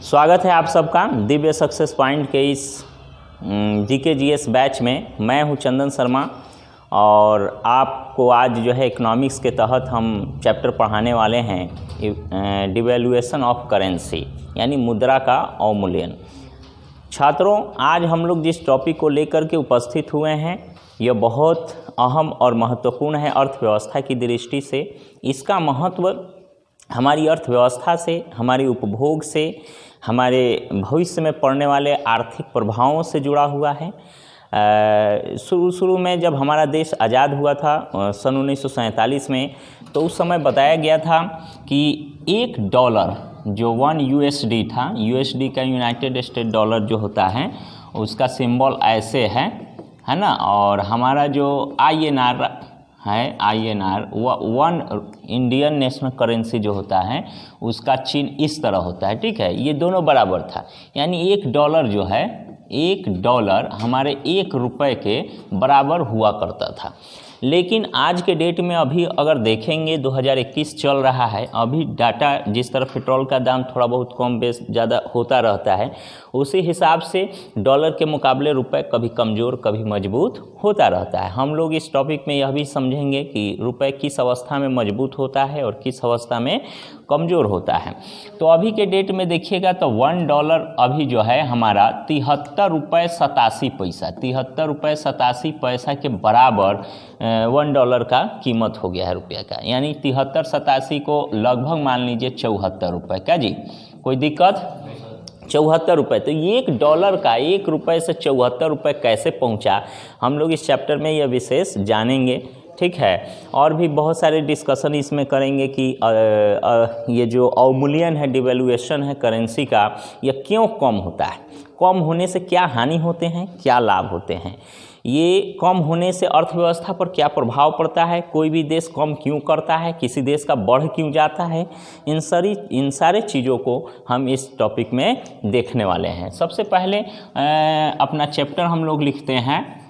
स्वागत है आप सबका दिव्य सक्सेस पॉइंट के इस जीके जीएस बैच में। मैं हूं चंदन शर्मा और आपको आज जो है इकोनॉमिक्स के तहत हम चैप्टर पढ़ाने वाले हैं डिवैल्यूएशन ऑफ करेंसी, यानी मुद्रा का अवमूल्यन। छात्रों, आज हम लोग जिस टॉपिक को लेकर के उपस्थित हुए हैं यह बहुत अहम और महत्वपूर्ण है अर्थव्यवस्था की दृष्टि से। इसका महत्व हमारी अर्थव्यवस्था से, हमारी उपभोग से, हमारे भविष्य में पड़ने वाले आर्थिक प्रभावों से जुड़ा हुआ है। शुरू में जब हमारा देश आज़ाद हुआ था सन 1947 में, तो उस समय बताया गया था कि $1 जो 1 USD था, USD का यूनाइटेड स्टेट डॉलर जो होता है उसका सिंबल ऐसे है ना। और हमारा जो INR है, INR 1 इंडियन नेशनल करेंसी जो होता है उसका चिन्ह इस तरह होता है, ठीक है। ये दोनों बराबर था, यानी $1 जो है, $1 हमारे ₹1 के बराबर हुआ करता था। लेकिन आज के डेट में अभी अगर देखेंगे 2021 चल रहा है, अभी डाटा जिस तरह पेट्रोल का दाम थोड़ा बहुत कम बेस ज़्यादा होता रहता है, उसी हिसाब से डॉलर के मुकाबले रुपए कभी कमज़ोर कभी मजबूत होता रहता है। हम लोग इस टॉपिक में यह भी समझेंगे कि रुपए किस अवस्था में मजबूत होता है और किस अवस्था में कमज़ोर होता है। तो अभी के डेट में देखिएगा तो $1 अभी जो है हमारा $73.87 के बराबर $1 का कीमत हो गया है रुपया का, यानी 73-87 को लगभग मान लीजिए ₹74 का। जी कोई दिक्कत? ₹74। तो $1 का ₹1 से ₹74 कैसे पहुंचा, हम लोग इस चैप्टर में यह विशेष जानेंगे, ठीक है। और भी बहुत सारे डिस्कशन इसमें करेंगे कि ये जो अवमूल्यन है, डिवैल्यूएशन है करेंसी का, यह क्यों कम होता है, कम होने से क्या हानि होते हैं, क्या लाभ होते हैं, ये कम होने से अर्थव्यवस्था पर क्या प्रभाव पड़ता है, कोई भी देश कम क्यों करता है, किसी देश का बढ़ क्यों जाता है, इन सारे चीज़ों को हम इस टॉपिक में देखने वाले हैं। सबसे पहले अपना चैप्टर हम लोग लिखते हैं।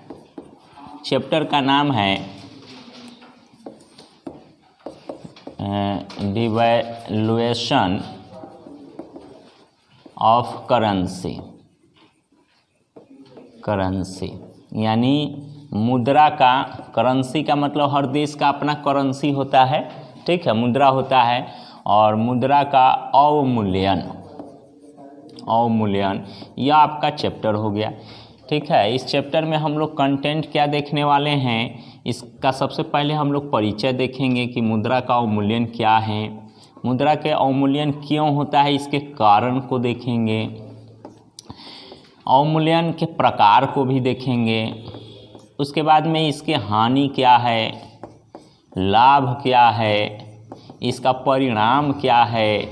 चैप्टर का नाम है डिवैल्यूएशन ऑफ करेंसी, यानी मुद्रा का, करेंसी का मतलब हर देश का अपना करेंसी होता है, ठीक है, मुद्रा होता है, और मुद्रा का अवमूल्यन यह आपका चैप्टर हो गया, ठीक है। इस चैप्टर में हम लोग कंटेंट क्या देखने वाले हैं, इसका सबसे पहले हम लोग परिचय देखेंगे कि मुद्रा का अवमूल्यन क्या है, मुद्रा के अवमूल्यन क्यों होता है, इसके कारण को देखेंगे, अवमूल्यन के प्रकार को भी देखेंगे, उसके बाद में इसके हानि क्या है, लाभ क्या है, इसका परिणाम क्या है,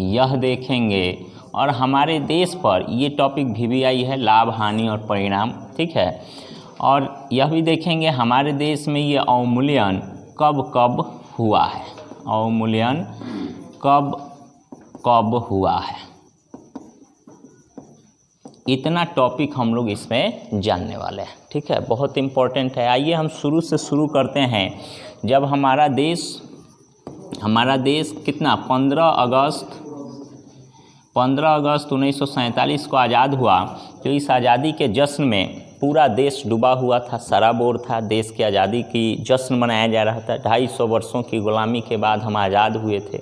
यह देखेंगे। और हमारे देश पर ये टॉपिक भी आई है, लाभ हानि और परिणाम, ठीक है। और यह भी देखेंगे हमारे देश में ये अवमूल्यन कब कब हुआ है, अवमूल्यन कब कब हुआ है, इतना टॉपिक हम लोग इसमें जानने वाले हैं, ठीक है, बहुत इम्पोर्टेंट है। आइए हम शुरू से शुरू करते हैं। जब हमारा देश कितना 15 अगस्त 1947 को आज़ाद हुआ, तो इस आज़ादी के जश्न में पूरा देश डूबा हुआ था, सराबोर था। देश की आज़ादी की जश्न मनाया जा रहा था। 250 वर्षों की गुलामी के बाद हम आज़ाद हुए थे।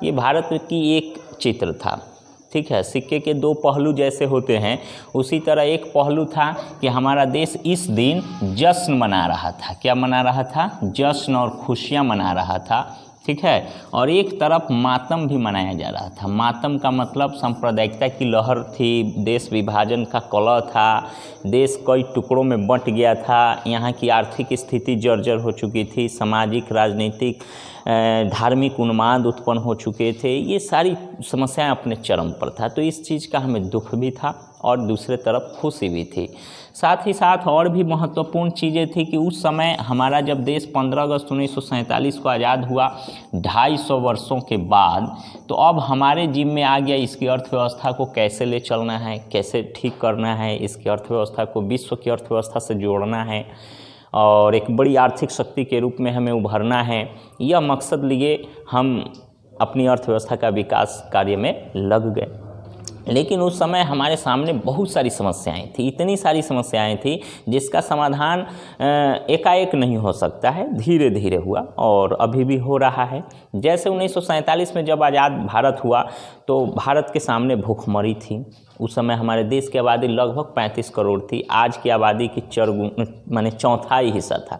ये भारत की एक चित्र था, ठीक है। सिक्के के दो पहलू जैसे होते हैं, उसी तरह एक पहलू था कि हमारा देश इस दिन जश्न मना रहा था। क्या मना रहा था? जश्न और खुशियाँ मना रहा था, ठीक है। और एक तरफ मातम भी मनाया जा रहा था। मातम का मतलब सांप्रदायिकता की लहर थी, देश विभाजन का कलह था, देश कई टुकड़ों में बंट गया था, यहाँ की आर्थिक स्थिति जर्जर हो चुकी थी, सामाजिक राजनीतिक धार्मिक उन्माद उत्पन्न हो चुके थे, ये सारी समस्याएं अपने चरम पर था। तो इस चीज़ का हमें दुख भी था और दूसरे तरफ खुशी भी थी। साथ ही साथ और भी महत्वपूर्ण चीज़ें थी कि उस समय हमारा जब देश 15 अगस्त 1947 को आज़ाद हुआ, 250 वर्षों के बाद, तो अब हमारे जिम्मे आ गया इसकी अर्थव्यवस्था को कैसे ले चलना है, कैसे ठीक करना है, इसकी अर्थव्यवस्था को विश्व की अर्थव्यवस्था से जोड़ना है और एक बड़ी आर्थिक शक्ति के रूप में हमें उभरना है। यह मकसद लिए हम अपनी अर्थव्यवस्था का विकास कार्य में लग गए। लेकिन उस समय हमारे सामने बहुत सारी समस्याएं थी, इतनी सारी समस्याएं थी जिसका समाधान एकाएक नहीं हो सकता है, धीरे धीरे हुआ और अभी भी हो रहा है। जैसे 1947 में जब आज़ाद भारत हुआ तो भारत के सामने भूखमरी थी। उस समय हमारे देश की आबादी लगभग 35 करोड़ थी। आज की आबादी की माने चौथाई हिस्सा था,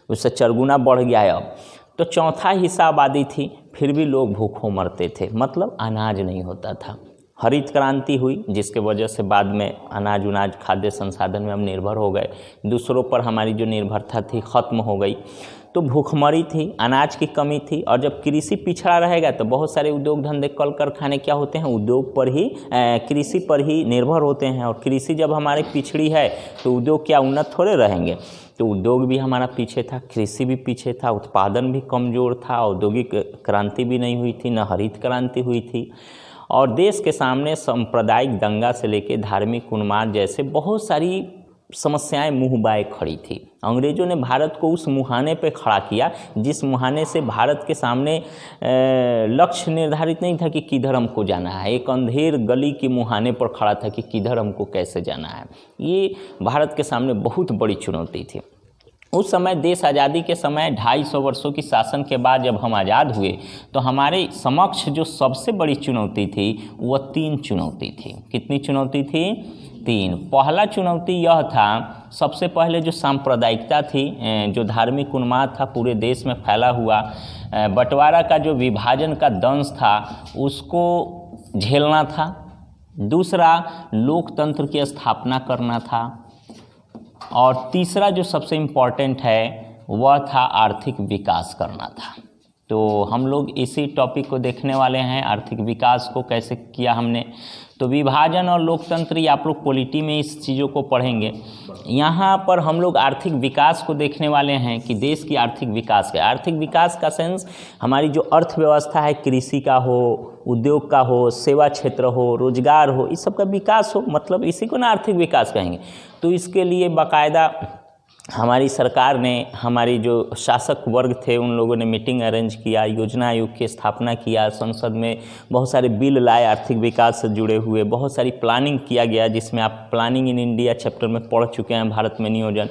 उससे चरगुना बढ़ गया है अब। तो चौथा हिस्सा आबादी थी, फिर भी लोग भूखों मरते थे, मतलब अनाज नहीं होता था। हरित क्रांति हुई जिसके वजह से बाद में अनाज उनाज खाद्य संसाधन में हम निर्भर हो गए, दूसरों पर हमारी जो निर्भरता थी ख़त्म हो गई। तो भूखमरी थी, अनाज की कमी थी, और जब कृषि पिछड़ा रहेगा तो बहुत सारे उद्योग धंधे कल कारखाने क्या होते हैं, उद्योग पर ही कृषि पर ही निर्भर होते हैं। और कृषि जब हमारी पिछड़ी है तो उद्योग क्या उन्नत थोड़े रहेंगे। तो उद्योग भी हमारा पीछे था, कृषि भी पीछे था, उत्पादन भी कमज़ोर था, औद्योगिक क्रांति भी नहीं हुई थी, न हरित क्रांति हुई थी। और देश के सामने सांप्रदायिक दंगा से लेकर धार्मिक उन्माद जैसे बहुत सारी समस्याएं मुँह बाए खड़ी थी। अंग्रेज़ों ने भारत को उस मुहाने पे खड़ा किया जिस मुहाने से भारत के सामने लक्ष्य निर्धारित नहीं था कि किधर हमको जाना है, एक अंधेर गली के मुहाने पर खड़ा था कि किधर हमको कैसे जाना है। ये भारत के सामने बहुत बड़ी चुनौती थी। उस समय देश आज़ादी के समय 250 वर्षों की शासन के बाद जब हम आज़ाद हुए तो हमारे समक्ष जो सबसे बड़ी चुनौती थी वह 3 चुनौती थी। कितनी चुनौती थी? 3। पहला चुनौती यह था, सबसे पहले जो सांप्रदायिकता थी, जो धार्मिक उन्माद था पूरे देश में फैला हुआ, बंटवारा का जो विभाजन का दंश था उसको झेलना था। दूसरा लोकतंत्र की स्थापना करना था। और तीसरा जो सबसे इम्पॉर्टेंट है वह था आर्थिक विकास करना था। तो हम लोग इसी टॉपिक को देखने वाले हैं, आर्थिक विकास को कैसे किया हमने। तो विभाजन और लोकतंत्र ये आप लोग पॉलिटी में इस चीज़ों को पढ़ेंगे। यहाँ पर हम लोग आर्थिक विकास को देखने वाले हैं कि देश की आर्थिक विकास का, आर्थिक विकास का सेंस हमारी जो अर्थव्यवस्था है, कृषि का हो, उद्योग का हो, सेवा क्षेत्र हो, रोजगार हो, इस सब का विकास हो, मतलब इसी को ना आर्थिक विकास कहेंगे। तो इसके लिए बाकायदा हमारी सरकार ने, हमारी जो शासक वर्ग थे उन लोगों ने मीटिंग अरेंज किया, योजना आयोग की स्थापना किया, संसद में बहुत सारे बिल लाए आर्थिक विकास से जुड़े हुए, बहुत सारी प्लानिंग किया गया जिसमें आप प्लानिंग इन इंडिया चैप्टर में पढ़ चुके हैं। भारत में नियोजन,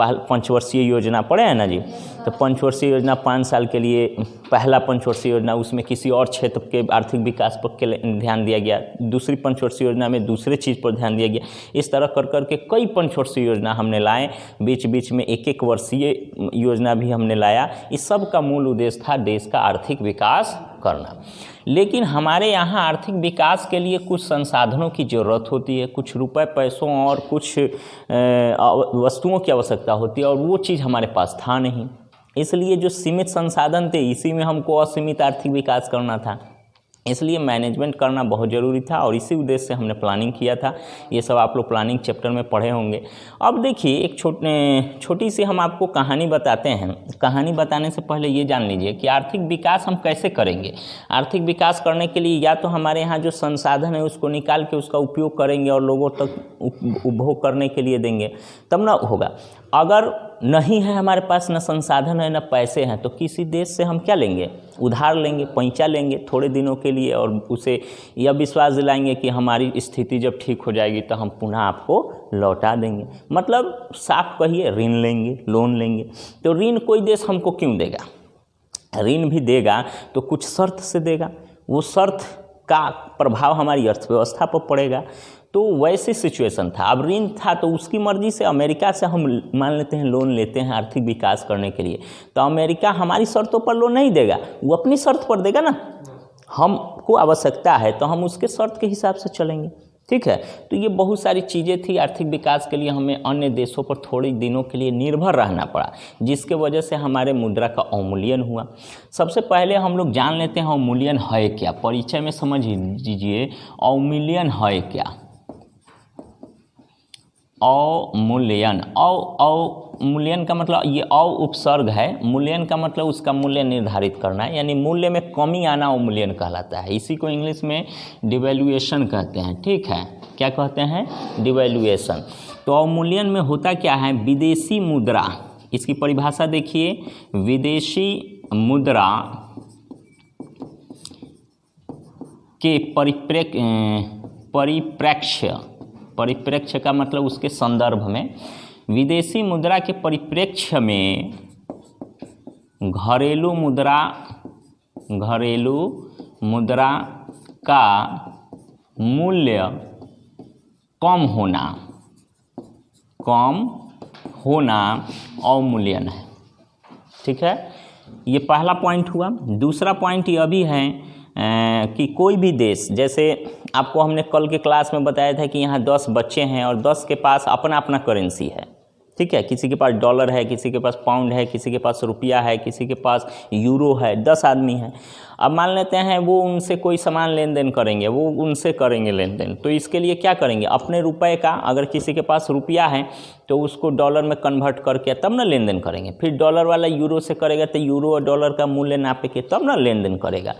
पंचवर्षीय योजना पढ़े हैं ना जी। तो पंचवर्षीय योजना 5 साल के लिए, पहला पंचवर्षीय योजना उसमें किसी और क्षेत्र के आर्थिक विकास पर ध्यान दिया गया, दूसरी पंचवर्षीय योजना में दूसरे चीज़ पर ध्यान दिया गया। इस तरह कर करके कई पंचवर्षीय योजना हमने लाए, बीच बीच में 1-1 वर्षीय योजना भी हमने लाया। इस सब का मूल उद्देश्य था देश का आर्थिक विकास करना। लेकिन हमारे यहाँ आर्थिक विकास के लिए कुछ संसाधनों की ज़रूरत होती है, कुछ रुपए पैसों और कुछ वस्तुओं की आवश्यकता होती है, और वो चीज़ हमारे पास था नहीं। इसलिए जो सीमित संसाधन थे इसी में हमको असीमित आर्थिक विकास करना था। इसलिए मैनेजमेंट करना बहुत ज़रूरी था और इसी उद्देश्य से हमने प्लानिंग किया था। ये सब आप लोग प्लानिंग चैप्टर में पढ़े होंगे। अब देखिए एक छोटी सी हम आपको कहानी बताते हैं। कहानी बताने से पहले ये जान लीजिए कि आर्थिक विकास हम कैसे करेंगे। आर्थिक विकास करने के लिए या तो हमारे यहाँ जो संसाधन है उसको निकाल के उसका उपयोग करेंगे और लोगों तक उपभोग करने के लिए देंगे, तब ना होगा। अगर नहीं है हमारे पास, न संसाधन है न पैसे हैं, तो किसी देश से हम क्या लेंगे? उधार लेंगे, पैंचा लेंगे थोड़े दिनों के लिए, और उसे यह विश्वास दिलाएंगे कि हमारी स्थिति जब ठीक हो जाएगी तो हम पुनः आपको लौटा देंगे। मतलब साफ कहिए, ऋण लेंगे, लोन लेंगे। तो ऋण कोई देश हमको क्यों देगा? ऋण भी देगा तो कुछ शर्त से देगा, वो शर्त का प्रभाव हमारी अर्थव्यवस्था पर पड़ेगा। तो वैसी सिचुएशन था। अब ऋण था तो उसकी मर्जी से अमेरिका से हम मान लेते हैं लोन लेते हैं आर्थिक विकास करने के लिए, तो अमेरिका हमारी शर्तों पर लोन नहीं देगा, वो अपनी शर्त पर देगा ना। हमको आवश्यकता है तो हम उसके शर्त के हिसाब से चलेंगे, ठीक है। तो ये बहुत सारी चीज़ें थी। आर्थिक विकास के लिए हमें अन्य देशों पर थोड़े दिनों के लिए निर्भर रहना पड़ा, जिसके वजह से हमारे मुद्रा का अवमूल्यन हुआ। सबसे पहले हम लोग जान लेते हैं अवमूल्यन है क्या। परिचय में समझ लीजिए अवमूल्यन है क्या। अवमूल्यन, अवमूल्यन का मतलब ये उपसर्ग है, मूल्यन का मतलब उसका मूल्य निर्धारित करना है, यानी मूल्य में कमी आना अवमूल्यन कहलाता है। इसी को इंग्लिश में डिवैल्यूएशन कहते हैं, ठीक है। क्या कहते हैं? डिवैल्यूएशन। तो अवमूल्यन में होता क्या है? विदेशी मुद्रा, इसकी परिभाषा देखिए, विदेशी मुद्रा के परिप्रेक्ष्य परिप्रेक्ष्य, परिप्रेक्ष्य का मतलब उसके संदर्भ में, विदेशी मुद्रा के परिप्रेक्ष्य में घरेलू मुद्रा का मूल्य कम होना अवमूल्यन है। ठीक है, ये पहला पॉइंट हुआ। दूसरा पॉइंट यह भी है कि कोई भी देश, जैसे आपको हमने कल के क्लास में बताया था कि यहाँ 10 बच्चे हैं और 10 के पास अपना अपना करेंसी है। ठीक है, किसी के पास डॉलर है, किसी के पास पाउंड है, किसी के पास रुपया है, किसी के पास यूरो है, 10 आदमी हैं। अब मान लेते हैं वो उनसे कोई सामान लेन देन करेंगे, वो उनसे करेंगे लेन देन, तो इसके लिए क्या करेंगे, अपने रुपए का, अगर किसी के पास रुपया है तो उसको डॉलर में कन्वर्ट करके तब ना लेन देन करेंगे। फिर डॉलर वाला यूरो से करेगा तो यूरो और डॉलर का मूल्य नापे के तब ना लेन देन करेगा।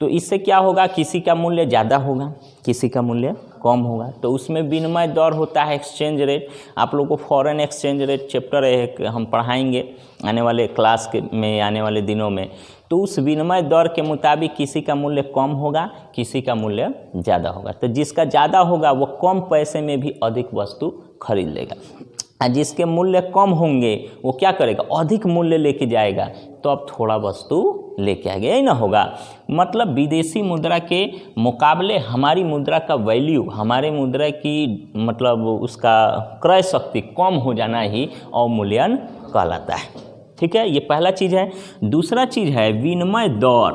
तो इससे क्या होगा, किसी का मूल्य ज़्यादा होगा, किसी का मूल्य कम होगा। तो उसमें विनिमय दर होता है, एक्सचेंज रेट। आप लोगों को फॉरेन एक्सचेंज रेट चैप्टर एक हम पढ़ाएंगे आने वाले क्लास में, आने वाले दिनों में। तो उस विनिमय दर के मुताबिक किसी का मूल्य कम होगा, किसी का मूल्य ज़्यादा होगा। तो जिसका ज़्यादा होगा वो कम पैसे में भी अधिक वस्तु खरीद लेगा, और जिसके मूल्य कम होंगे वो क्या करेगा, अधिक मूल्य लेके जाएगा, तो अब थोड़ा वस्तु लेके आएगा। यही ना होगा, मतलब विदेशी मुद्रा के मुकाबले हमारी मुद्रा का वैल्यू, हमारे मुद्रा की मतलब उसका क्रय शक्ति कम हो जाना ही अवमूल्यन कहलाता है। ठीक है, ये पहला चीज़ है। दूसरा चीज़ है विनिमय दर।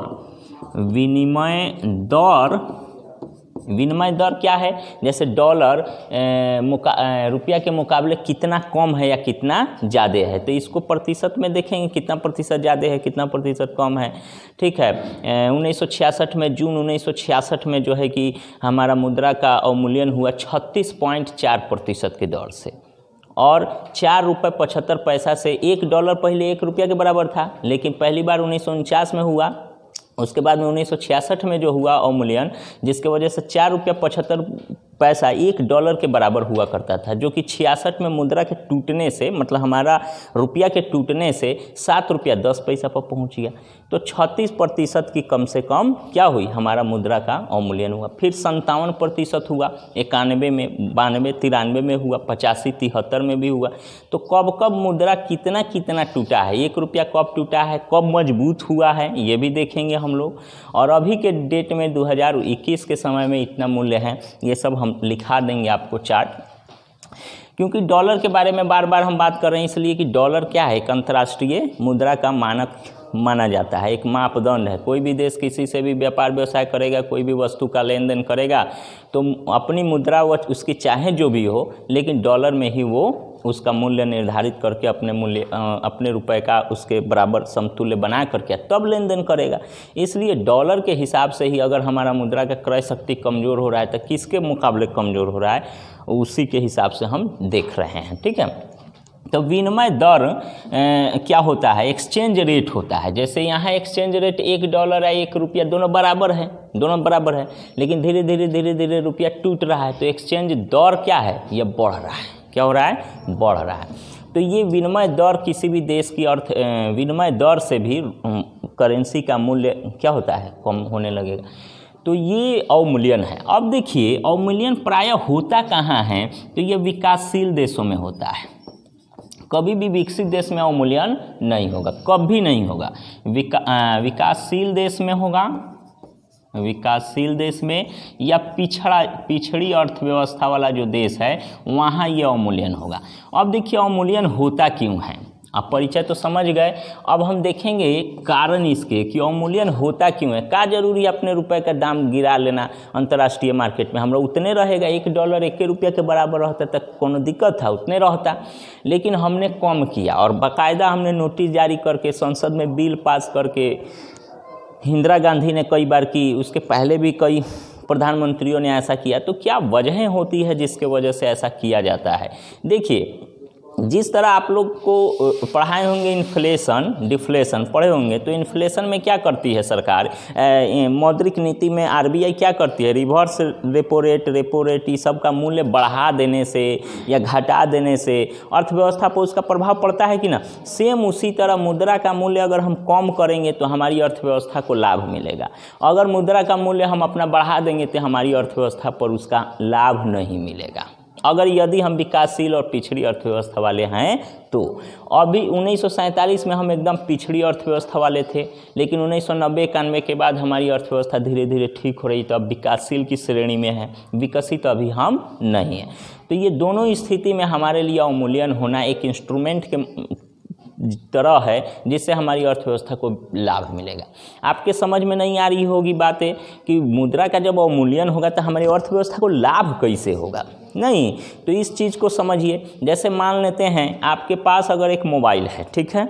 विनिमय दर क्या है, जैसे डॉलर रुपया के मुकाबले कितना कम है या कितना ज़्यादा है, तो इसको प्रतिशत में देखेंगे कितना प्रतिशत ज़्यादा है, कितना प्रतिशत कम है। ठीक है, 1966 में, जून 1966 में जो है कि हमारा मुद्रा का अवमूल्यन हुआ 36.4% की दर से, और 4 रुपये 75 पैसा से। $1 पहले $1 के बराबर था, लेकिन पहली बार 1949 में हुआ, उसके बाद में 1966 में जो हुआ अवमूल्यन, जिसके वजह से 4 रुपया 75 पैसा $1 के बराबर हुआ करता था, जो कि 66 में मुद्रा के टूटने से, मतलब हमारा रुपया के टूटने से 7 रुपया 10 पैसा पर पहुंच गया। तो 36% की कम से कम क्या हुई, हमारा मुद्रा का अवमूल्यन हुआ। फिर 57% हुआ, 91 में, 92, 93 में हुआ, 85, 73 में भी हुआ। तो कब कब मुद्रा कितना कितना टूटा है, 1 रुपया कब टूटा है, कब मजबूत हुआ है, ये भी देखेंगे हम लोग। और अभी के डेट में 2021 के समय में इतना मूल्य है, ये सब हम लिखा देंगे आपको चार्ट। क्योंकि डॉलर के बारे में बार बार हम बात कर रहे हैं, इसलिए कि डॉलर क्या है, एक अंतर्राष्ट्रीय मुद्रा का मानक माना जाता है, एक मापदंड है। कोई भी देश किसी से भी व्यापार व्यवसाय करेगा, कोई भी वस्तु का लेन देन करेगा, तो अपनी मुद्रा व उसकी चाहे जो भी हो, लेकिन डॉलर में ही वो उसका मूल्य निर्धारित करके अपने रुपए का उसके बराबर समतुल्य बना करके तब लेन देन करेगा। इसलिए डॉलर के हिसाब से ही अगर हमारा मुद्रा का क्रय शक्ति कमज़ोर हो रहा है, तो किसके मुकाबले कमज़ोर हो रहा है, उसी के हिसाब से हम देख रहे हैं। ठीक है, तो विनिमय दर क्या होता है, एक्सचेंज रेट होता है। जैसे यहाँ एक्सचेंज रेट $1 है, ₹1 दोनों बराबर है, लेकिन धीरे धीरे रुपया टूट रहा है, तो एक्सचेंज दर क्या है, ये बढ़ रहा है। क्या हो रहा है, बढ़ रहा है। तो ये विनिमय दर किसी भी देश की विनिमय दर से भी करेंसी का मूल्य क्या होता है, कम होने लगेगा। तो ये अवमूल्यन है। अब देखिए अवमूल्यन प्रायः होता कहाँ है, तो ये विकासशील देशों में होता है। कभी भी विकसित देश में अवमूल्यन नहीं होगा, कभी नहीं होगा। विकासशील देश में होगा, विकासशील देश में, या पिछड़ी अर्थव्यवस्था वाला जो देश है वहाँ ये अवमूल्यन होगा। अब देखिए अवमूल्यन होता क्यों है, आप परिचय तो समझ गए। अब हम देखेंगे कारण इसके कि अवमूल्यन होता क्यों है। क्या जरूरी है अपने रुपए का दाम गिरा लेना अंतर्राष्ट्रीय मार्केट में, हमरा उतने रहेगा, $1 ₹1 के बराबर रहता तक कोनो दिक्कत था, उतने रहता, लेकिन हमने कम किया और बाकायदा हमने नोटिस जारी करके, संसद में बिल पास करके, इंदिरा गांधी ने कई बार की, उसके पहले भी कई प्रधानमंत्रियों ने ऐसा किया। तो क्या वजहें होती है जिसके वजह से ऐसा किया जाता है। देखिए जिस तरह आप लोग को पढ़ाए होंगे इन्फ्लेशन डिफ्लेशन पढ़े होंगे, तो इन्फ्लेशन में क्या करती है सरकार, मौद्रिक नीति में आरबीआई क्या करती है, रिवर्स रेपो रेट ये सब का मूल्य बढ़ा देने से या घटा देने से अर्थव्यवस्था पर उसका प्रभाव पड़ता है कि ना। सेम उसी तरह मुद्रा का मूल्य अगर हम कम करेंगे तो हमारी अर्थव्यवस्था को लाभ मिलेगा, अगर मुद्रा का मूल्य हम अपना बढ़ा देंगे तो हमारी अर्थव्यवस्था पर उसका लाभ नहीं मिलेगा। अगर यदि हम विकासशील और पिछड़ी अर्थव्यवस्था वाले हैं तो अभी 1947 में हम एकदम पिछड़ी अर्थव्यवस्था वाले थे, लेकिन 1990-91 के बाद हमारी अर्थव्यवस्था धीरे धीरे ठीक हो रही, तो अब विकासशील की श्रेणी में है, विकसित अभी हम नहीं हैं। तो ये दोनों स्थिति में हमारे लिए अवमूल्यन होना एक इंस्ट्रूमेंट के तरह है जिससे हमारी अर्थव्यवस्था को लाभ मिलेगा। आपके समझ में नहीं आ रही होगी बातें कि मुद्रा का जब अवमूल्यन होगा तो हमारी अर्थव्यवस्था को लाभ कैसे होगा, नहीं। तो इस चीज़ को समझिए। जैसे मान लेते हैं आपके पास अगर एक मोबाइल है, ठीक है,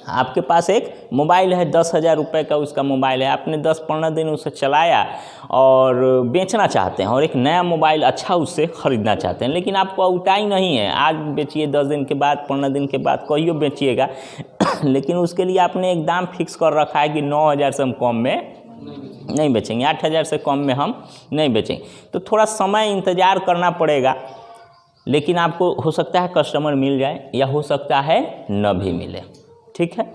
आपके पास एक मोबाइल है, 10,000 रुपये का उसका मोबाइल है, आपने 10-15 दिन उसे चलाया और बेचना चाहते हैं और एक नया मोबाइल अच्छा उससे ख़रीदना चाहते हैं, लेकिन आपको उठाई नहीं है, आज बेचिए, 10 दिन के बाद, 15 दिन के बाद कहियो बेचिएगा लेकिन उसके लिए आपने एक दाम फिक्स कर रखा है कि 9,000 से हम कम में नहीं बेचेंगे, 8,000 से कम में हम नहीं बेचेंगे। तो थोड़ा समय इंतज़ार करना पड़ेगा, लेकिन आपको हो सकता है कस्टमर मिल जाए या हो सकता है न भी मिले, ठीक है।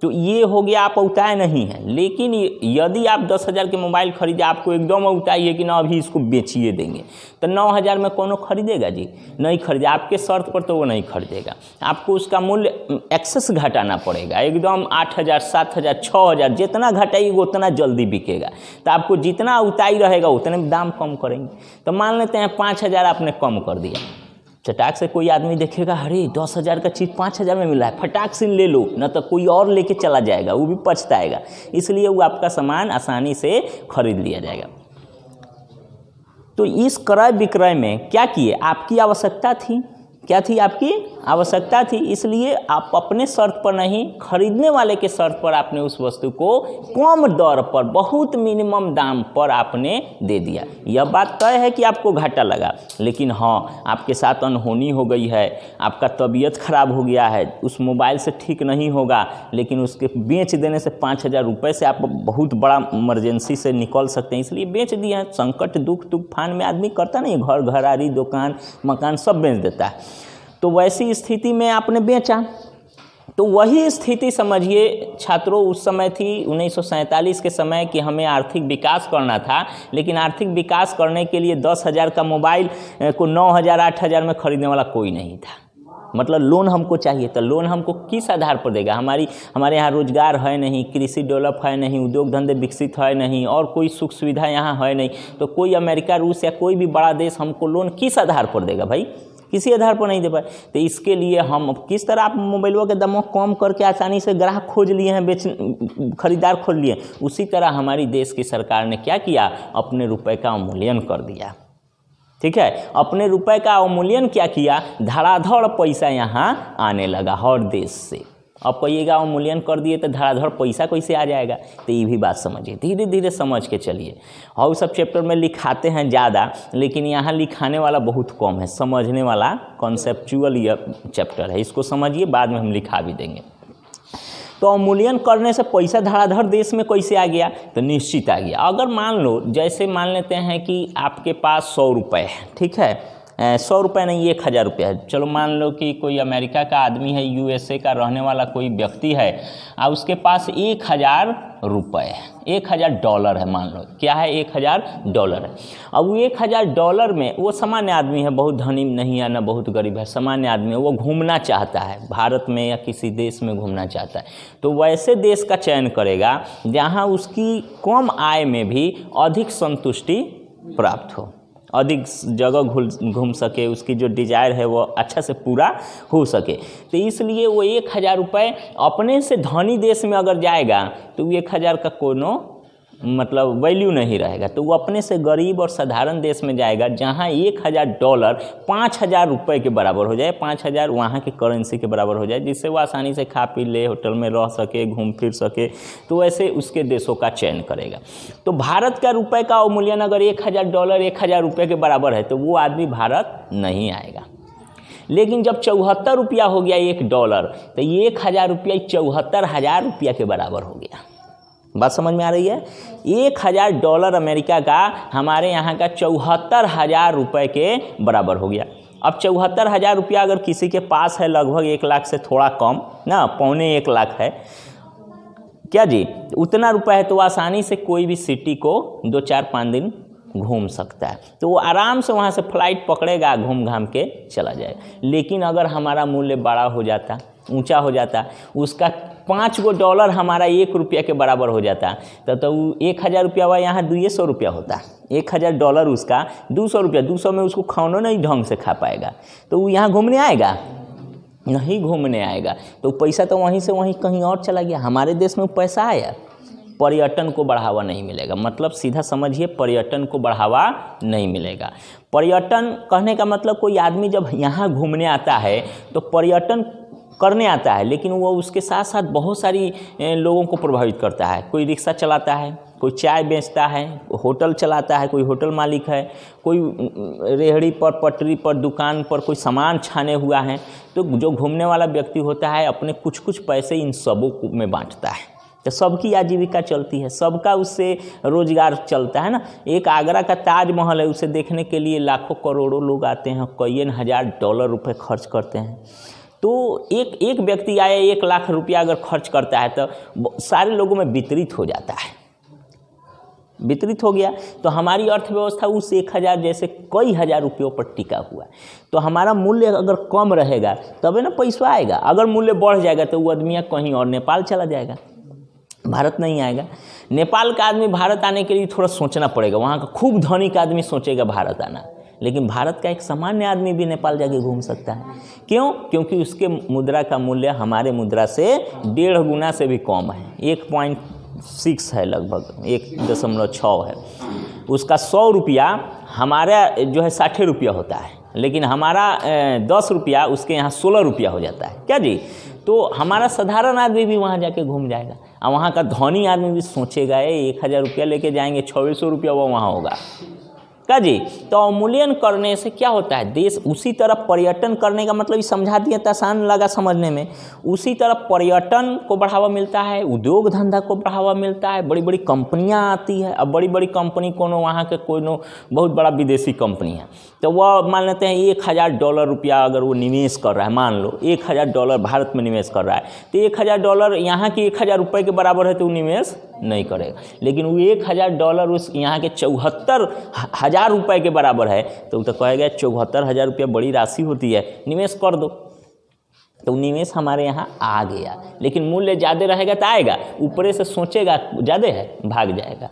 तो ये हो गया, आप उताए नहीं हैं। लेकिन यदि आप 10,000 के मोबाइल खरीदे, आपको एकदम उताइए कि ना अभी इसको बेचिए देंगे, तो 9,000 में कौन खरीदेगा जी, नहीं खरीदे, आपके शर्त पर तो वो नहीं खरीदेगा। आपको उसका मूल्य एक्सेस घटाना पड़ेगा, एकदम 8,000, 7,000, 6,000, जितना घटाइएगा उतना जल्दी बिकेगा। तो आपको जितना उताई रहेगा उतने दाम कम करेंगे। तो मान लेते हैं 5,000 आपने कम कर दिया, चटाक से कोई आदमी देखेगा, अरे 10,000 का चीज़ 5,000 में मिला है, फटाक से ले लो, न तो कोई और लेके चला जाएगा, वो भी पछताएगा, इसलिए वो आपका सामान आसानी से खरीद लिया जाएगा। तो इस क्रय विक्रय में क्या किए, आपकी आवश्यकता थी, क्या थी, आपकी आवश्यकता थी, इसलिए आप अपने शर्त पर नहीं, खरीदने वाले के शर्त पर आपने उस वस्तु को कम दर पर, बहुत मिनिमम दाम पर आपने दे दिया। यह बात तय है कि आपको घाटा लगा, लेकिन हाँ, आपके साथ अनहोनी हो गई है, आपका तबीयत खराब हो गया है, उस मोबाइल से ठीक नहीं होगा, लेकिन उसके बेच देने से 5,000 रुपये से आप बहुत बड़ा इमरजेंसी से निकल सकते हैं, इसलिए बेच दिए हैं। संकट दुख तूफान में आदमी करता नहीं, घर घरारी दुकान मकान सब बेच देता है। तो वैसी स्थिति में आपने बेचा, तो वही स्थिति समझिए छात्रों उस समय थी 1947 के समय कि हमें आर्थिक विकास करना था, लेकिन आर्थिक विकास करने के लिए 10,000 का मोबाइल को 9,000 8,000 में खरीदने वाला कोई नहीं था। मतलब लोन हमको चाहिए, तो लोन हमको किस आधार पर देगा, हमारे यहाँ रोजगार है नहीं, कृषि डेवलप है नहीं, उद्योग धंधे विकसित है नहीं, और कोई सुख सुविधा यहाँ है नहीं, तो कोई अमेरिका रूस या कोई भी बड़ा देश हमको लोन किस आधार पर देगा भाई, किसी आधार पर नहीं दे पाए। तो इसके लिए हम किस तरह आप मोबाइलों के दामों कम करके आसानी से ग्राहक खोज लिए हैं, खरीदार खोज लिए, उसी तरह हमारी देश की सरकार ने क्या किया, अपने रुपए का अवमूल्यन कर दिया, ठीक है। अपने रुपए का अवमूल्यन क्या किया, धड़ाधड़ पैसा यहाँ आने लगा हर देश से। अब कहिएगा अवमूल्यन कर दिए तो धड़ाधड़ पैसा कैसे आ जाएगा, तो ये भी बात समझिए, धीरे धीरे समझ के चलिए। और सब चैप्टर में लिखाते हैं ज़्यादा, लेकिन यहाँ लिखाने वाला बहुत कम है, समझने वाला कॉन्सेप्चुअल यह चैप्टर है, इसको समझिए, बाद में हम लिखा भी देंगे। तो अवमूल्यन करने से पैसा धड़ाधड़ देश में कैसे आ गया, तो निश्चित आ गया। अगर मान लो, जैसे मान लेते हैं कि आपके पास 100 रुपये है, ठीक है, 100 रुपये नहीं 1,000 रुपये है, चलो मान लो कि कोई अमेरिका का आदमी है, USA का रहने वाला कोई व्यक्ति है, और उसके पास 1,000 रुपये है, 1,000 डॉलर है, मान लो क्या है, 1,000 डॉलर है। अब वो 1,000 डॉलर में वो सामान्य आदमी है, बहुत धनी नहीं है ना बहुत गरीब है, सामान्य आदमी है, वो घूमना चाहता है भारत में या किसी देश में घूमना चाहता है, तो वैसे देश का चयन करेगा जहाँ उसकी कम आय में भी अधिक संतुष्टि प्राप्त हो, अधिक जगह घूम सके, उसकी जो डिज़ायर है वो अच्छा से पूरा हो सके। तो इसलिए वो 1,000 रुपये अपने से धनी देश में अगर जाएगा तो वो 1,000 का कोनो मतलब वैल्यू नहीं रहेगा, तो वो अपने से गरीब और साधारण देश में जाएगा जहाँ 1,000 डॉलर 5,000 रुपये के बराबर हो जाए, 5,000 वहाँ की करेंसी के बराबर हो जाए, जिससे वो आसानी से खा पी ले, होटल में रह सके, घूम फिर सके, तो वैसे उसके देशों का चयन करेगा। तो भारत का रुपये का अवमूल्यन अगर 1,000 डॉलर 1,000 रुपये के बराबर है तो वो आदमी भारत नहीं आएगा। लेकिन जब 74 रुपया हो गया $1 तो 1000 रुपया 74,000 रुपया के बराबर हो गया। बात समझ में आ रही है? $1000 अमेरिका का हमारे यहाँ का 74,000 रुपये के बराबर हो गया। अब 74,000 रुपया अगर किसी के पास है, लगभग 1 लाख से थोड़ा कम ना, 1.25 है क्या जी, उतना रुपया है तो आसानी से कोई भी सिटी को 2, 4, 5 दिन घूम सकता है। तो वो आराम से वहाँ से फ्लाइट पकड़ेगा, घूम घाम के चला जाएगा। लेकिन अगर हमारा मूल्य बड़ा हो जाता, ऊंचा हो जाता, उसका $5 हमारा $1 के बराबर हो जाता, तो 1000 रुपया हुआ यहाँ 200 रुपया होता। $1000 उसका 200 रुपया, 200 में उसको खाना नहीं ढंग से खा पाएगा, तो वो यहाँ घूमने आएगा? नहीं घूमने आएगा। तो पैसा तो वहीं से वहीं कहीं और चला गया। हमारे देश में पैसा आया, पर्यटन को बढ़ावा नहीं मिलेगा। मतलब सीधा समझिए, पर्यटन को बढ़ावा नहीं मिलेगा। पर्यटन कहने का मतलब कोई आदमी जब यहाँ घूमने आता है तो पर्यटन करने आता है, लेकिन वो उसके साथ साथ बहुत सारी लोगों को प्रभावित करता है। कोई रिक्शा चलाता है, कोई चाय बेचता है, होटल चलाता है, कोई होटल मालिक है, कोई रेहड़ी पर, पटरी पर, दुकान पर कोई सामान छाने हुआ है। तो जो घूमने वाला व्यक्ति होता है अपने कुछ कुछ पैसे इन सबों में बांटता है, तो सबकी आजीविका चलती है, सबका उससे रोजगार चलता है ना। एक आगरा का ताजमहल है, उसे देखने के लिए लाखों करोड़ों लोग आते हैं, कई $1000 रुपये खर्च करते हैं। तो एक व्यक्ति आया 1 लाख रुपया अगर खर्च करता है तो सारे लोगों में वितरित हो जाता है, वितरित हो गया। तो हमारी अर्थव्यवस्था उस 1000 जैसे कई हजार रुपयों पर टिका हुआ है। तो हमारा मूल्य अगर कम रहेगा तभी ना पैसा आएगा। अगर मूल्य बढ़ जाएगा तो वो आदमी कहीं और नेपाल चला जाएगा, भारत नहीं आएगा। नेपाल का आदमी भारत आने के लिए थोड़ा सोचना पड़ेगा, वहाँ का खूब धनिक आदमी सोचेगा भारत आना, लेकिन भारत का एक सामान्य आदमी भी नेपाल जाके घूम सकता है। क्यों? क्योंकि उसके मुद्रा का मूल्य हमारे मुद्रा से 1.5 गुना से भी कम है, 1.6 है, लगभग 1.6 है। उसका 100 रुपया हमारा जो है 60 रुपया होता है, लेकिन हमारा 10 रुपया उसके यहाँ 16 रुपया हो जाता है क्या जी। तो हमारा साधारण आदमी भी वहाँ जाके घूम जाएगा, और वहाँ का धनी आदमी भी सोचेगा 1000 रुपया लेके जाएंगे, 2600 रुपया वो वहाँ होगा क्या जी। तो अवमूल्यन करने से क्या होता है, देश उसी तरह पर्यटन करने का मतलब समझा दिया तो आसान लगा समझने में। उसी तरह पर्यटन को बढ़ावा मिलता है, उद्योग धंधा को बढ़ावा मिलता है, बड़ी बड़ी कंपनियां आती है। अब बड़ी बड़ी कंपनी कोनो वहाँ के कोनो बहुत बड़ा विदेशी कंपनी है, तो वह मान लेते हैं $1000 रुपया अगर वो निवेश कर रहा है, मान लो $1000 भारत में निवेश कर रहा है, तो $1000 यहाँ के 1000 रुपये के बराबर है तो वो निवेश नहीं करेगा। लेकिन वो $1000 उस यहाँ के 74,000 रुपये के बराबर है, तो कहेगा 74,000 रुपया बड़ी राशि होती है, निवेश कर दो। तो निवेश हमारे यहाँ आ गया, लेकिन मूल्य ज़्यादा रहेगा तो आएगा, ऊपरे से सोचेगा ज़्यादा है, भाग जाएगा।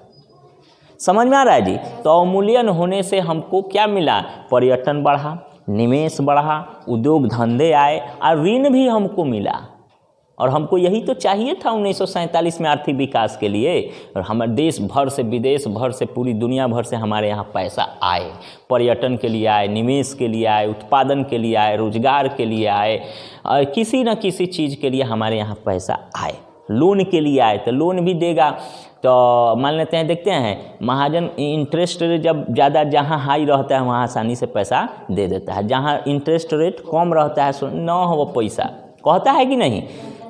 समझ में आ रहा है जी। तो अवमूल्यन होने से हमको क्या मिला, पर्यटन बढ़ा, निवेश बढ़ा, उद्योग धंधे आए, और ऋण भी हमको मिला। और हमको यही तो चाहिए था 1947 में आर्थिक विकास के लिए। और हमारे देश भर से, विदेश भर से, पूरी दुनिया भर से हमारे यहाँ पैसा आए, पर्यटन के लिए आए, निवेश के लिए आए, उत्पादन के लिए आए, रोजगार के लिए आए, और किसी न किसी चीज़ के लिए हमारे यहाँ पैसा आए। लोन के लिए आए तो लोन भी देगा। तो मान लेते हैं, देखते हैं महाजन इंटरेस्ट रेट जब ज़्यादा, जहाँ हाई रहता है वहाँ आसानी से पैसा दे देता है, जहाँ इंटरेस्ट रेट कम रहता है न हो पैसा, कहता है कि नहीं।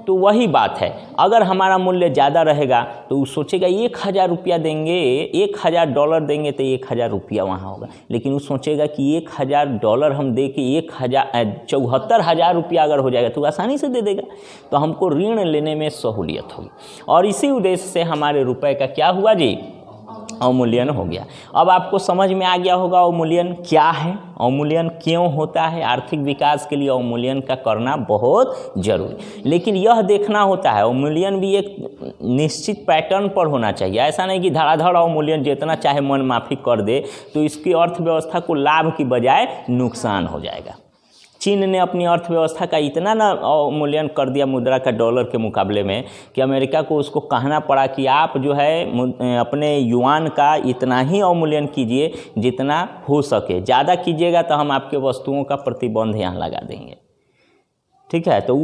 तो वही बात है, अगर हमारा मूल्य ज़्यादा रहेगा तो वो सोचेगा 1000 रुपया देंगे, $1000 देंगे तो 1000 रुपया वहाँ होगा। लेकिन वो सोचेगा कि $1000 हम दे के 74,000 रुपया अगर हो जाएगा तो आसानी से दे देगा। तो हमको ऋण लेने में सहूलियत होगी, और इसी उद्देश्य से हमारे रुपए का क्या हुआ जी, अवमूल्यन हो गया। अब आपको समझ में आ गया होगा अवमूल्यन क्या है, अवमूल्यन क्यों होता है। आर्थिक विकास के लिए अवमूल्यन का करना बहुत जरूरी, लेकिन यह देखना होता है अवमूल्यन भी एक निश्चित पैटर्न पर होना चाहिए। ऐसा नहीं कि धड़ाधड़ अवमूल्यन जितना चाहे मन माफी कर दे तो इसकी अर्थव्यवस्था को लाभ की बजाय नुकसान हो जाएगा। चीन ने अपनी अर्थव्यवस्था का इतना ना अवमूल्यन कर दिया मुद्रा का डॉलर के मुकाबले में कि अमेरिका को उसको कहना पड़ा कि आप जो है अपने युआन का इतना ही अवमूल्यन कीजिए जितना हो सके, ज़्यादा कीजिएगा तो हम आपके वस्तुओं का प्रतिबंध यहाँ लगा देंगे। ठीक है। तो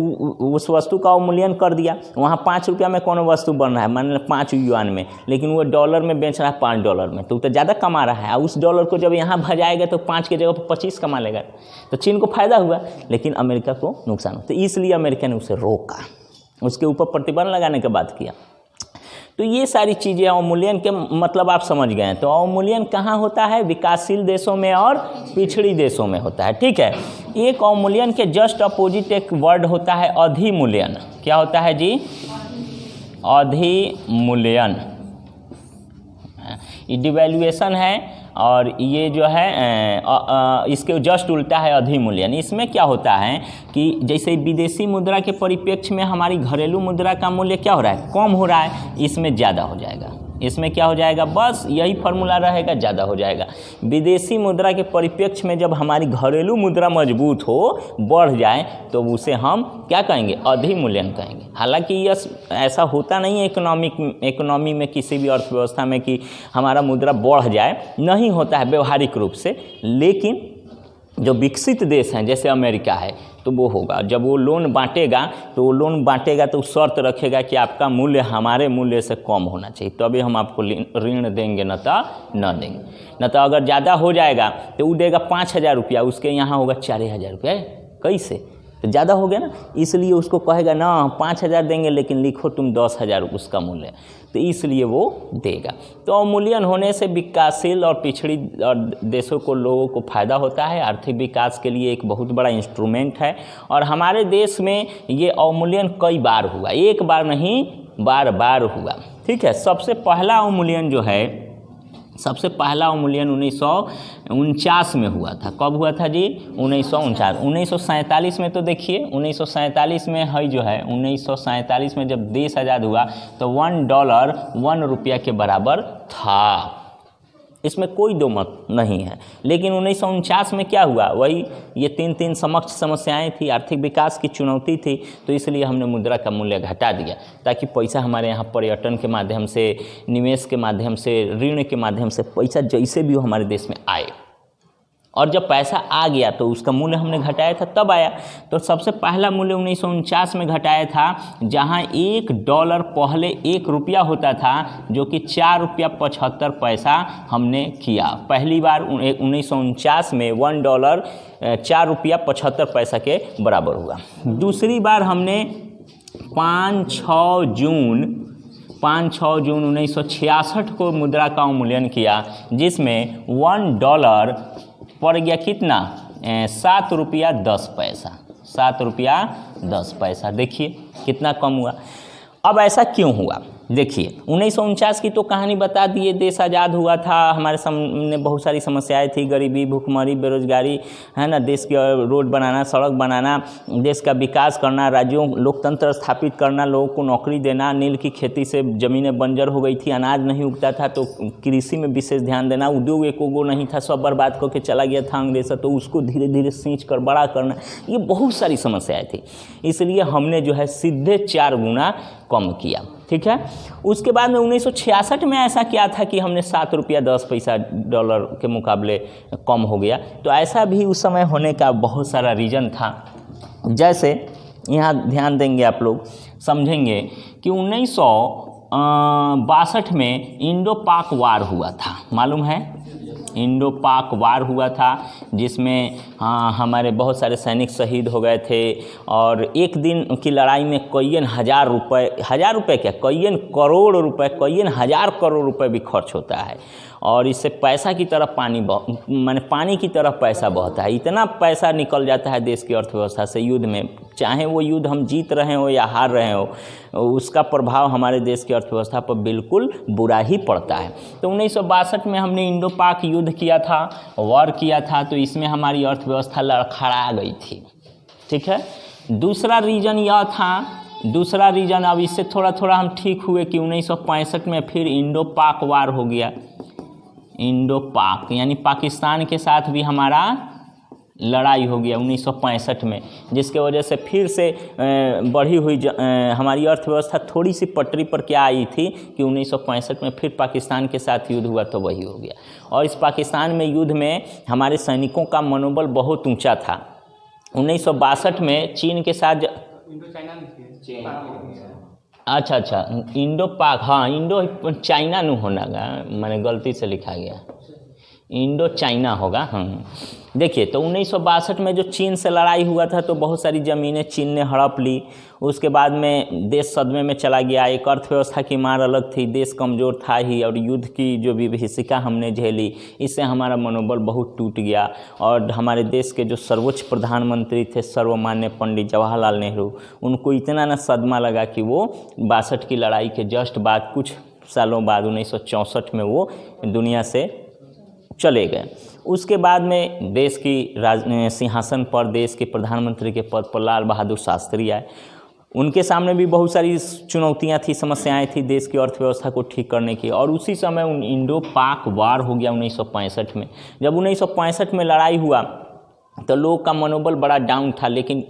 उस वस्तु का अवमूल्यन कर दिया। वहाँ 5 रुपया में कौन वस्तु बन रहा है, मान लो 5 युआन में, लेकिन वो डॉलर में बेच रहा है 5 डॉलर में, तो ज़्यादा कमा रहा है। उस डॉलर को जब यहाँ भजाएगा तो 5 की जगह पर 25 कमा लेगा। तो चीन को फायदा हुआ, लेकिन अमेरिका को नुकसान। तो इसलिए अमेरिका ने उसे रोका, उसके ऊपर प्रतिबंध लगाने के बाद किया। तो ये सारी चीज़ें अवमूल्यन के मतलब आप समझ गए हैं। तो अवमूल्यन कहाँ होता है, विकासशील देशों में और पिछड़ी देशों में होता है। ठीक है। एक अवमूल्यन के जस्ट अपोजिट एक वर्ड होता है अधिमूल्यन। क्या होता है जी, अधिमूल्यन। ये डिवैल्यूएशन है और ये जो है इसके जस्ट उल्टा है अधिमूल्यन। इसमें क्या होता है कि जैसे विदेशी मुद्रा के परिप्रेक्ष्य में हमारी घरेलू मुद्रा का मूल्य क्या हो रहा है, कम हो रहा है, इसमें ज़्यादा हो जाएगा। इसमें क्या हो जाएगा, बस यही फार्मूला रहेगा, ज़्यादा हो जाएगा। विदेशी मुद्रा के परिप्रेक्ष्य में जब हमारी घरेलू मुद्रा मजबूत हो, बढ़ जाए, तो उसे हम क्या कहेंगे, अधिमूल्यन कहेंगे। हालांकि यह ऐसा होता नहीं है इकोनॉमी में, किसी भी अर्थव्यवस्था में कि हमारा मुद्रा बढ़ जाए, नहीं होता है व्यवहारिक रूप से। लेकिन जो विकसित देश हैं जैसे अमेरिका है, तो वो होगा। जब वो लोन बांटेगा तो शर्त रखेगा कि आपका मूल्य हमारे मूल्य से कम होना चाहिए, तभी हम आपको ऋण देंगे, न तो न देंगे। न तो अगर ज़्यादा हो जाएगा तो वो देगा 5,000 रुपया, उसके यहाँ होगा 4,000 रुपया। कैसे, तो ज़्यादा हो गया ना, इसलिए उसको कहेगा ना 5,000 देंगे, लेकिन लिखो तुम 10,000 उसका मूल्य, तो इसलिए वो देगा। तो अवमूल्यन होने से विकासशील और पिछड़ी और देशों को, लोगों को फ़ायदा होता है। आर्थिक विकास के लिए एक बहुत बड़ा इंस्ट्रूमेंट है। और हमारे देश में ये अवमूल्यन कई बार हुआ, एक बार नहीं, बार बार हुआ। ठीक है। सबसे पहला अवमूल्यन 1949 में हुआ था। कब हुआ था जी, 1949। 1947 में तो देखिए, 1947 में है जो है, 1947 में जब देश आज़ाद हुआ तो $1 1 रुपया के बराबर था। इसमें कोई दो मत नहीं है। लेकिन 1949 में क्या हुआ, वही ये तीन समक्ष समस्याएं थी, आर्थिक विकास की चुनौती थी, तो इसलिए हमने मुद्रा का मूल्य घटा दिया, ताकि पैसा हमारे यहाँ पर्यटन के माध्यम से, निवेश के माध्यम से, ऋण के माध्यम से पैसा जैसे भी हो हमारे देश में आए। और जब पैसा आ गया तो उसका मूल्य हमने घटाया था, तब आया। तो सबसे पहला मूल्य 1949 में घटाया था, जहां $1 पहले 1 रुपया होता था, जो कि 4 रुपया 75 पैसा हमने किया। पहली बार 1949 में $1 4 रुपया 75 पैसा के बराबर हुआ। दूसरी बार हमने 5-6 जून 1966 को मुद्रा का अवमूल्यन किया, जिसमें $1 पड़ गया कितना, 7 रुपया 10 पैसा। 7 रुपया 10 पैसा। देखिए कितना कम हुआ। अब ऐसा क्यों हुआ, देखिए 1949 की तो कहानी बता दिए। देश आज़ाद हुआ था, हमारे सामने बहुत सारी समस्याएं थी, गरीबी, भूखमरी, बेरोजगारी, है ना, देश के रोड बनाना, सड़क बनाना, देश का विकास करना, राज्यों लोकतंत्र स्थापित करना, लोगों को नौकरी देना, नील की खेती से ज़मीनें बंजर हो गई थी, अनाज नहीं उगता था, तो कृषि में विशेष ध्यान देना, उद्योग एक वो नहीं था, सब बर्बाद करके चला गया था अंग्रेज, तो उसको धीरे धीरे सींच कर बड़ा करना, ये बहुत सारी समस्याएँ थी। इसलिए हमने जो है सीधे 4 गुना कम किया। ठीक है। उसके बाद में 1966 में ऐसा क्या था कि हमने 7 रुपया 10 पैसा डॉलर के मुकाबले कम हो गया। तो ऐसा भी उस समय होने का बहुत सारा रीज़न था। जैसे यहाँ ध्यान देंगे आप लोग, समझेंगे कि 1962 में इंडो पाक वार हुआ था, मालूम है, इंडो पाक वार हुआ था, जिसमें हमारे बहुत सारे सैनिक शहीद हो गए थे। और एक दिन की लड़ाई में कईयन हज़ार रुपए क्या, कईयन करोड़ रुपए, कईयन हज़ार करोड़ रुपए भी खर्च होता है। और इससे पैसा की तरफ पानी की तरफ पैसा बहता है। इतना पैसा निकल जाता है देश की अर्थव्यवस्था से युद्ध में, चाहे वो युद्ध हम जीत रहे हो या हार रहे हो, उसका प्रभाव हमारे देश की अर्थव्यवस्था पर बिल्कुल बुरा ही पड़ता है। तो 1962 में हमने इंडो पाक युद्ध किया था, वॉर किया था, तो इसमें हमारी अर्थव्यवस्था लड़खड़ा गई थी। ठीक है। दूसरा रीज़न अब इससे थोड़ा थोड़ा हम ठीक हुए कि 1965 में फिर इंडो पाक वार हो गया। इंडो पाक यानी पाकिस्तान के साथ भी हमारा लड़ाई हो गया 1965 में, जिसके वजह से फिर से बढ़ी हुई हमारी अर्थव्यवस्था थोड़ी सी पटरी पर क्या आई थी कि 1965 में फिर पाकिस्तान के साथ युद्ध हुआ, तो वही हो गया। और इस पाकिस्तान में युद्ध में हमारे सैनिकों का मनोबल बहुत ऊंचा था, 1962 में चीन के साथ अच्छा इंडो पाक, हाँ इंडो चाइना नहीं होना गा, मैंने गलती से लिखा गया, इंडो चाइना होगा। हाँ देखिए, तो 1962 में जो चीन से लड़ाई हुआ था तो बहुत सारी ज़मीनें चीन ने हड़प ली। उसके बाद में देश सदमे में चला गया, एक अर्थव्यवस्था की मार अलग थी, देश कमज़ोर था ही, और युद्ध की जो विभीषिका हमने झेली, इससे हमारा मनोबल बहुत टूट गया। और हमारे देश के जो सर्वोच्च प्रधानमंत्री थे सर्वमान्य पंडित जवाहरलाल नेहरू, उनको इतना ना सदमा लगा कि वो 62 की लड़ाई के जस्ट बाद कुछ सालों बाद 1964 में वो दुनिया से चले गए। उसके बाद में देश की सिंहासन पर देश के प्रधानमंत्री के पद पर लाल बहादुर शास्त्री आए। उनके सामने भी बहुत सारी चुनौतियां थी, समस्याएं थी देश की अर्थव्यवस्था को ठीक करने की। और उसी समय इंडो पाक वार हो गया 1965 में। जब 1965 में लड़ाई हुआ तो लोगों का मनोबल बड़ा डाउन था, लेकिन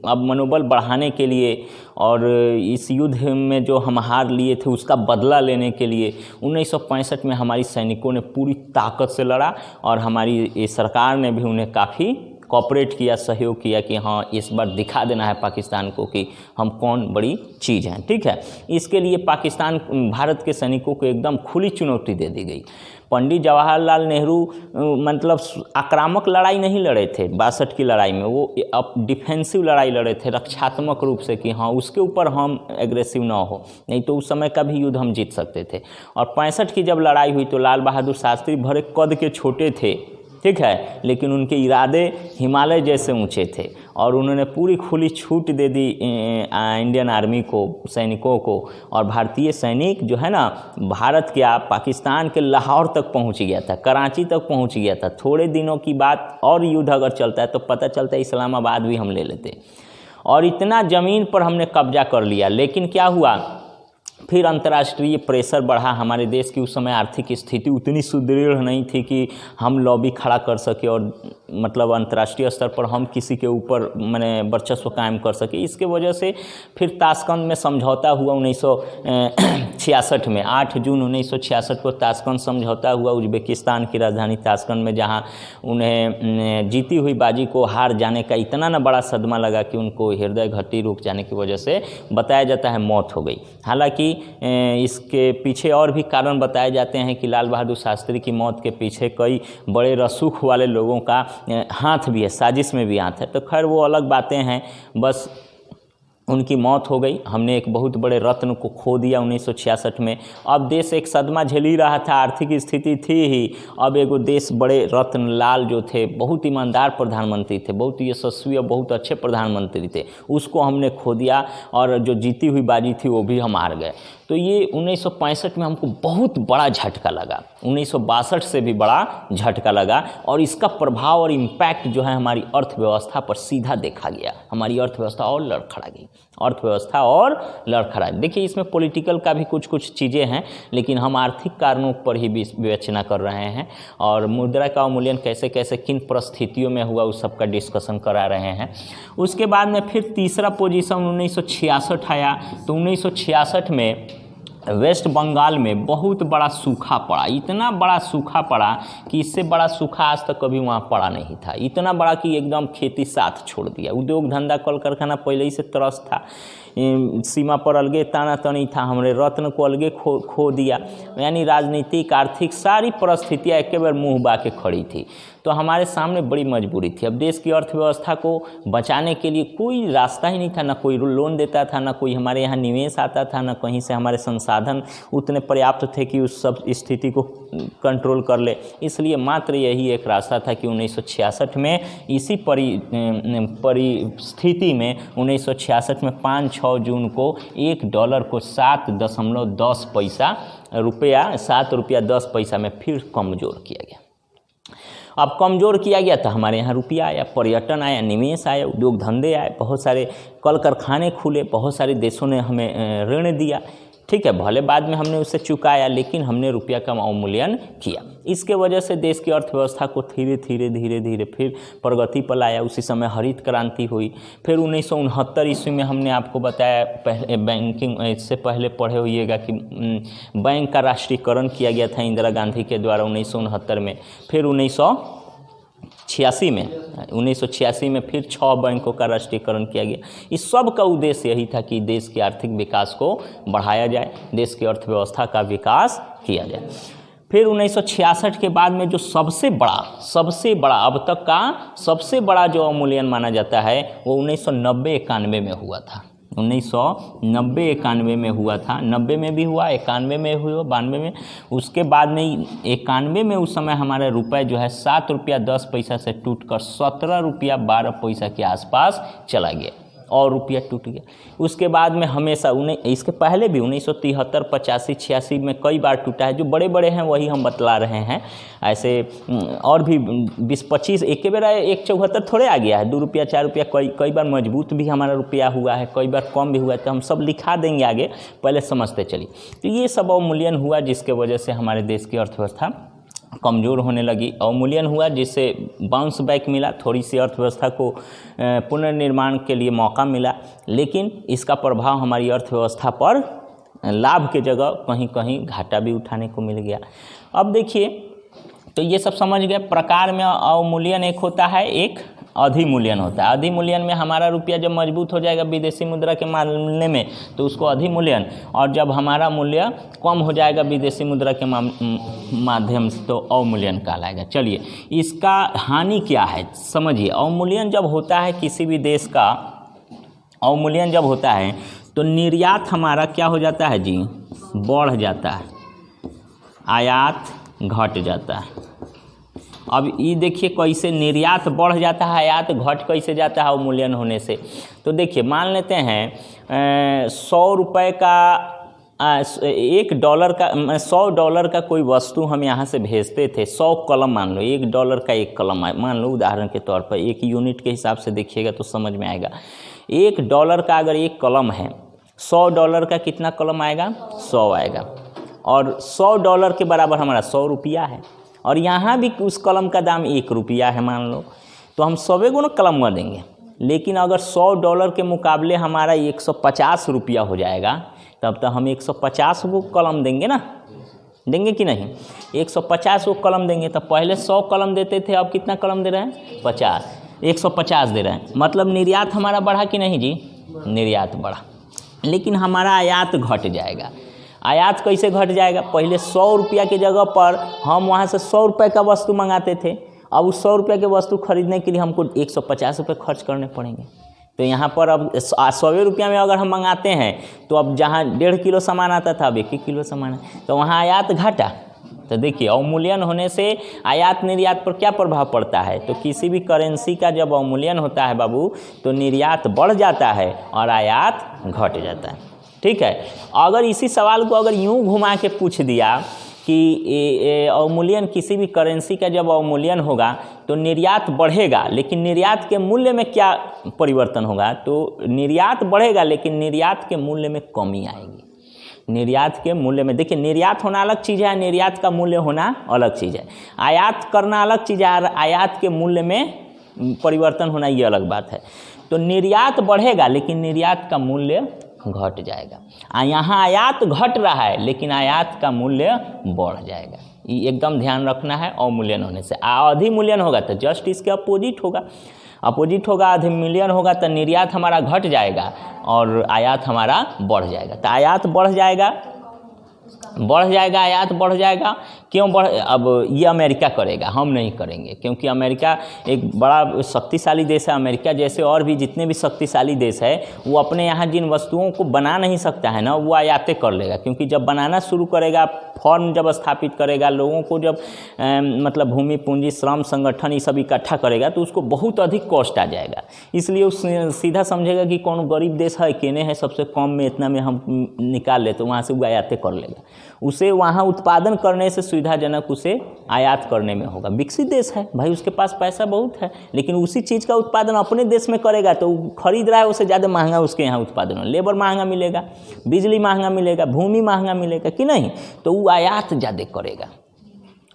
अब मनोबल बढ़ाने के लिए और इस युद्ध में जो हम हार लिए थे उसका बदला लेने के लिए 1965 में हमारी सैनिकों ने पूरी ताकत से लड़ा, और हमारी सरकार ने भी उन्हें काफ़ी कोऑपरेट किया, सहयोग किया कि हाँ इस बार दिखा देना है पाकिस्तान को कि हम कौन बड़ी चीज़ हैं। ठीक है, इसके लिए भारत के सैनिकों को एकदम खुली चुनौती दे दी गई। पंडित जवाहरलाल नेहरू मतलब आक्रामक लड़ाई नहीं लड़े थे 62 की लड़ाई में, वो डिफेंसिव लड़ाई लड़े थे, रक्षात्मक रूप से कि हाँ उसके ऊपर हम एग्रेसिव ना हो, नहीं तो उस समय का भी युद्ध हम जीत सकते थे। और 65 की जब लड़ाई हुई तो लाल बहादुर शास्त्री भरे कद के छोटे थे, ठीक है, लेकिन उनके इरादे हिमालय जैसे ऊंचे थे, और उन्होंने पूरी खुली छूट दे दी इंडियन आर्मी को, सैनिकों को। और भारतीय सैनिक जो है ना, भारत क्या पाकिस्तान के लाहौर तक पहुंच गया था, कराची तक पहुंच गया था। थोड़े दिनों की बात, और युद्ध अगर चलता है तो पता चलता है इस्लामाबाद भी हम ले लेते, और इतना ज़मीन पर हमने कब्जा कर लिया। लेकिन क्या हुआ, फिर अंतर्राष्ट्रीय प्रेशर बढ़ा। हमारे देश की उस समय आर्थिक स्थिति उतनी सुदृढ़ नहीं थी कि हम लॉबी खड़ा कर सके और मतलब अंतर्राष्ट्रीय स्तर पर हम किसी के ऊपर मैंने वर्चस्व कायम कर सके। इसके वजह से फिर ताशकंद में समझौता हुआ 1966 में, 8 जून 1966 को ताशकंद समझौता हुआ उज्बेकिस्तान की राजधानी ताशकंद में, जहां उन्हें जीती हुई बाजी को हार जाने का इतना ना बड़ा सदमा लगा कि उनको हृदय गति रुक जाने की वजह से बताया जाता है मौत हो गई। हालांकि इसके पीछे और भी कारण बताए जाते हैं कि लाल बहादुर शास्त्री की मौत के पीछे कई बड़े रसूख वाले लोगों का हाथ भी है, साजिश में भी हाथ है। तो खैर वो अलग बातें हैं, बस उनकी मौत हो गई। हमने एक बहुत बड़े रत्न को खो दिया 1966 में। अब देश एक सदमा झेल ही रहा था, आर्थिक स्थिति थी ही। अब एगो देश बड़े रत्न लाल जो थे, बहुत ईमानदार प्रधानमंत्री थे, बहुत यशस्वी और बहुत अच्छे प्रधानमंत्री थे, उसको हमने खो दिया, और जो जीती हुई बाजी थी वो भी हम हार गए। तो ये 1965 में हमको बहुत बड़ा झटका लगा, 1962 से भी बड़ा झटका लगा, और इसका प्रभाव और इम्पैक्ट जो है हमारी अर्थव्यवस्था पर सीधा देखा गया। हमारी अर्थव्यवस्था और लड़खड़ा गई, अर्थव्यवस्था और लड़खड़ा। देखिए इसमें पॉलिटिकल का भी कुछ चीज़ें हैं, लेकिन हम आर्थिक कारणों पर ही विवेचना कर रहे हैं, और मुद्रा का अवमूल्यन कैसे कैसे किन परिस्थितियों में हुआ उस सब का डिस्कशन करा रहे हैं। उसके बाद में फिर तीसरा पोजीशन 1966 आया। तो 1966 में वेस्ट बंगाल में बहुत बड़ा सूखा पड़ा, इतना बड़ा सूखा पड़ा कि इससे बड़ा सूखा आज तक कभी वहाँ पड़ा नहीं था। इतना बड़ा कि एकदम खेती साथ छोड़ दिया, उद्योग धंधा कल कारखाना पहले ही से त्रस्त था, सीमा पर अलगे ताना तनी था, हमारे रत्न को अलगे खो दिया। यानी राजनीतिक आर्थिक सारी परिस्थितियाँ एक बार मुँह बा के खड़ी थी। तो हमारे सामने बड़ी मजबूरी थी। अब देश की अर्थव्यवस्था को बचाने के लिए कोई रास्ता ही नहीं था, ना कोई लोन देता था, ना कोई हमारे यहाँ निवेश आता था, ना कहीं से हमारे संसाधन उतने पर्याप्त थे कि उस सब स्थिति को कंट्रोल कर ले। इसलिए मात्र यही एक रास्ता था कि 1966 में इसी परिस्थिति में 1966 में 5-6 जून को $1 को 7.10 पैसा रुपया 7 रुपया 10 पैसा में फिर कमज़ोर किया गया। अब कमज़ोर किया गया तो हमारे यहाँ रुपया आया, पर्यटन आया, निवेश आया, उद्योग धंधे आए, बहुत सारे कल कारखाने खुले, बहुत सारे देशों ने हमें ऋण दिया। ठीक है, भले बाद में हमने उसे चुकाया, लेकिन हमने रुपया का अवमूल्यन किया। इसके वजह से देश की अर्थव्यवस्था को धीरे धीरे फिर प्रगति पर लाया। उसी समय हरित क्रांति हुई। फिर 1969 ईस्वी में हमने आपको बताया, पहले बैंकिंग इससे पहले पढ़े होइएगा कि बैंक का राष्ट्रीयकरण किया गया था इंदिरा गांधी के द्वारा 1969 में। फिर 86 में 1986 में फिर 6 बैंकों का राष्ट्रीयकरण किया गया। इस सब का उद्देश्य यही था कि देश के आर्थिक विकास को बढ़ाया जाए, देश की अर्थव्यवस्था का विकास किया जाए। फिर 1966 के बाद में जो सबसे बड़ा अब तक का सबसे बड़ा जो अवमूल्यन माना जाता है वो 1990-91 में हुआ था। 1990-91 में हुआ था, 90 में भी हुआ, 91 में हुआ, 92 में। उसके बाद में 91 में उस समय हमारा रुपये जो है 7 रुपया 10 पैसा से टूटकर 17 रुपया 12 पैसा के आसपास चला गया और रुपया टूट गया। उसके बाद में हमेशा इसके पहले भी 1973, 85, 86 में कई बार टूटा है। जो बड़े बड़े हैं वही हम बतला रहे हैं, ऐसे और भी 20-25 एक बार 174 थोड़े आ गया है, 2 रुपया 4 रुपया कई बार मजबूत भी हमारा रुपया हुआ है, कई बार कम भी हुआ है, तो हम सब लिखा देंगे आगे, पहले समझते चलिए। तो ये सब अवमूल्यन हुआ जिसके वजह से हमारे देश की अर्थव्यवस्था कमज़ोर होने लगी। अवमूल्यन हुआ जिससे बाउंस बैक मिला, थोड़ी सी अर्थव्यवस्था को पुनर्निर्माण के लिए मौका मिला, लेकिन इसका प्रभाव हमारी अर्थव्यवस्था पर लाभ के जगह कहीं कहीं घाटा भी उठाने को मिल गया। अब देखिए, तो ये सब समझ गए। प्रकार में अवमूल्यन एक होता है, एक अधिमूल्यन होता है। अधिमूल्यन में हमारा रुपया जब मजबूत हो जाएगा विदेशी मुद्रा के मामले में तो उसको अधिमूल्यन, और जब हमारा मूल्य कम हो जाएगा विदेशी मुद्रा के माध्यम से तो अवमूल्यन कहलाएगा। चलिए, इसका हानि क्या है समझिए। अवमूल्यन जब होता है किसी भी देश का, अवमूल्यन जब होता है तो निर्यात हमारा क्या हो जाता है जी, बढ़ जाता है, आयात घट जाता है। अब ये देखिए कैसे निर्यात बढ़ जाता है, आयात घट कैसे जाता है अवमूल्यन होने से। तो देखिए, मान लेते हैं 100 रुपये का $1 का कोई वस्तु हम यहाँ से भेजते थे, 100 कलम मान लो, $1 का 1 कलम मान लो उदाहरण के तौर पर, एक यूनिट के हिसाब से देखिएगा तो समझ में आएगा। $1 का अगर 1 कलम है, $100 का कितना कलम आएगा, 100 आएगा, और $100 के बराबर हमारा 100 रुपया है, और यहाँ भी उस कलम का दाम 1 रुपया है मान लो, तो हम 100 गुना कलम देंगे। लेकिन अगर $100 के मुकाबले हमारा 150 रुपया हो जाएगा, तब तो हम 150 को कलम देंगे ना, देंगे कि नहीं, 150 को कलम देंगे। तो पहले 100 कलम देते थे, अब कितना कलम दे रहे हैं, 50, 150 दे रहे हैं। मतलब निर्यात हमारा बढ़ा कि नहीं जी, निर्यात बढ़ा, लेकिन हमारा आयात घट जाएगा। आयात कैसे घट जाएगा, पहले 100 रुपया की जगह पर हम वहाँ से 100 रुपये का वस्तु मंगाते थे, अब उस 100 रुपये के वस्तु खरीदने के लिए हमको 150 रुपये खर्च करने पड़ेंगे। तो यहाँ पर अब 100 रुपया में अगर हम मंगाते हैं तो अब जहाँ 1.5 किलो सामान आता था अब 1 किलो सामान है, तो वहाँ आयात घटा। तो देखिए, अवमूल्यन होने से आयात निर्यात पर क्या प्रभाव पड़ता है। तो किसी भी करेंसी का जब अवमूल्यन होता है बाबू, तो निर्यात बढ़ जाता है और आयात घट जाता है। ठीक है, अगर इसी सवाल को अगर यूँ घुमा के पूछ दिया कि अवमूल्यन, किसी भी करेंसी का जब अवमूल्यन होगा तो निर्यात बढ़ेगा, लेकिन निर्यात के मूल्य में क्या परिवर्तन होगा, तो निर्यात बढ़ेगा लेकिन निर्यात के मूल्य में कमी आएगी। निर्यात के मूल्य में, देखिए, निर्यात होना अलग चीज़ है, निर्यात का मूल्य होना अलग चीज़ है। आयात करना अलग चीज़ है, आयात के मूल्य में परिवर्तन होना ये अलग बात है। तो निर्यात बढ़ेगा लेकिन निर्यात का मूल्य घट जाएगा। यहाँ आयात घट रहा है लेकिन आयात का मूल्य बढ़ जाएगा। ये एकदम ध्यान रखना है अवमूल्यन होने से। अधिमूल्यन होगा तो जस्ट इसके अपोजिट होगा, अधिमूल्यन होगा तो निर्यात हमारा घट जाएगा और आयात हमारा बढ़ जाएगा। तो आयात बढ़ जाएगा, आयात बढ़ जाएगा। क्यों बढ़, अब ये अमेरिका करेगा, हम नहीं करेंगे, क्योंकि अमेरिका एक बड़ा शक्तिशाली देश है। अमेरिका जैसे और भी जितने भी शक्तिशाली देश है, वो अपने यहाँ जिन वस्तुओं को बना नहीं सकता है ना, वो आयातें कर लेगा। क्योंकि जब बनाना शुरू करेगा, फॉर्म जब स्थापित करेगा, लोगों को जब मतलब भूमि पूंजी श्रम संगठन ये सब इकट्ठा करेगा, तो उसको बहुत अधिक कॉस्ट आ जाएगा। इसलिए उस सीधा समझेगा कि कौन गरीब देश है, केने है, सबसे कम में इतना में हम निकाल ले, तो वहाँ से वो आयातें कर लेगा। उसे वहाँ उत्पादन करने से सुविधाजनक उसे आयात करने में होगा। विकसित देश है भाई, उसके पास पैसा बहुत है, लेकिन उसी चीज़ का उत्पादन अपने देश में करेगा तो खरीद रहा है, उससे ज़्यादा महंगा उसके यहाँ उत्पादन हो, लेबर महंगा मिलेगा, बिजली महंगा मिलेगा, भूमि महंगा मिलेगा कि नहीं, तो वो आयात ज़्यादा करेगा,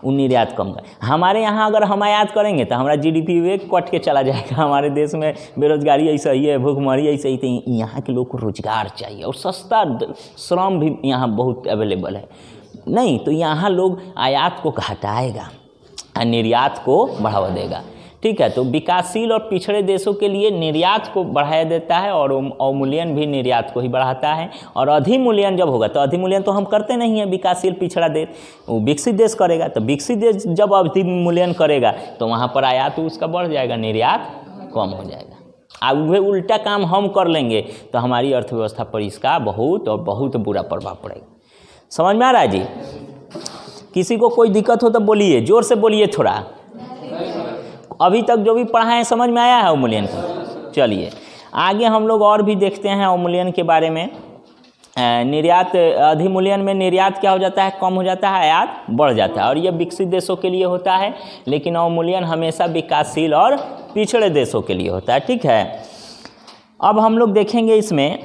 वो निर्यात कम करेगा। हमारे यहाँ अगर हम आयात करेंगे तो हमारा GDP वे कट के चला जाएगा। हमारे देश में बेरोजगारी ऐसा ही है, भूखमरी ऐसा ही, तो यहाँ के लोग को रोजगार चाहिए और सस्ता श्रम भी यहाँ बहुत अवेलेबल है। नहीं तो यहाँ लोग आयात को घटाएगा और निर्यात को बढ़ावा देगा। ठीक है। तो विकासशील और पिछड़े देशों के लिए निर्यात को बढ़ाया देता है और अवमूल्यन भी निर्यात को ही बढ़ाता है। और अधिमूल्यन जब होगा, तो अधिमूल्यन तो हम करते नहीं हैं, विकासशील पिछड़ा देश, वो विकसित देश करेगा। तो विकसित देश जब अधिमूल्यन करेगा तो वहाँ पर आयात तो उसका बढ़ जाएगा, निर्यात कम हो जाएगा। अब वह उल्टा काम हम कर लेंगे तो हमारी अर्थव्यवस्था पर इसका बहुत और बहुत बुरा प्रभाव पड़ेगा। समझ में आ रहा है जी? किसी को कोई दिक्कत हो तो बोलिए, जोर से बोलिए थोड़ा। अभी तक जो भी पढ़ा है समझ में आया है अवमूल्यन का? चलिए आगे हम लोग और भी देखते हैं अवमूल्यन के बारे में। निर्यात, अधिमूल्यन में निर्यात क्या हो जाता है, कम हो जाता है, आयात बढ़ जाता है, और यह विकसित देशों के लिए होता है। लेकिन अवमूल्यन हमेशा विकासशील और पिछड़े देशों के लिए होता है। ठीक है। अब हम लोग देखेंगे इसमें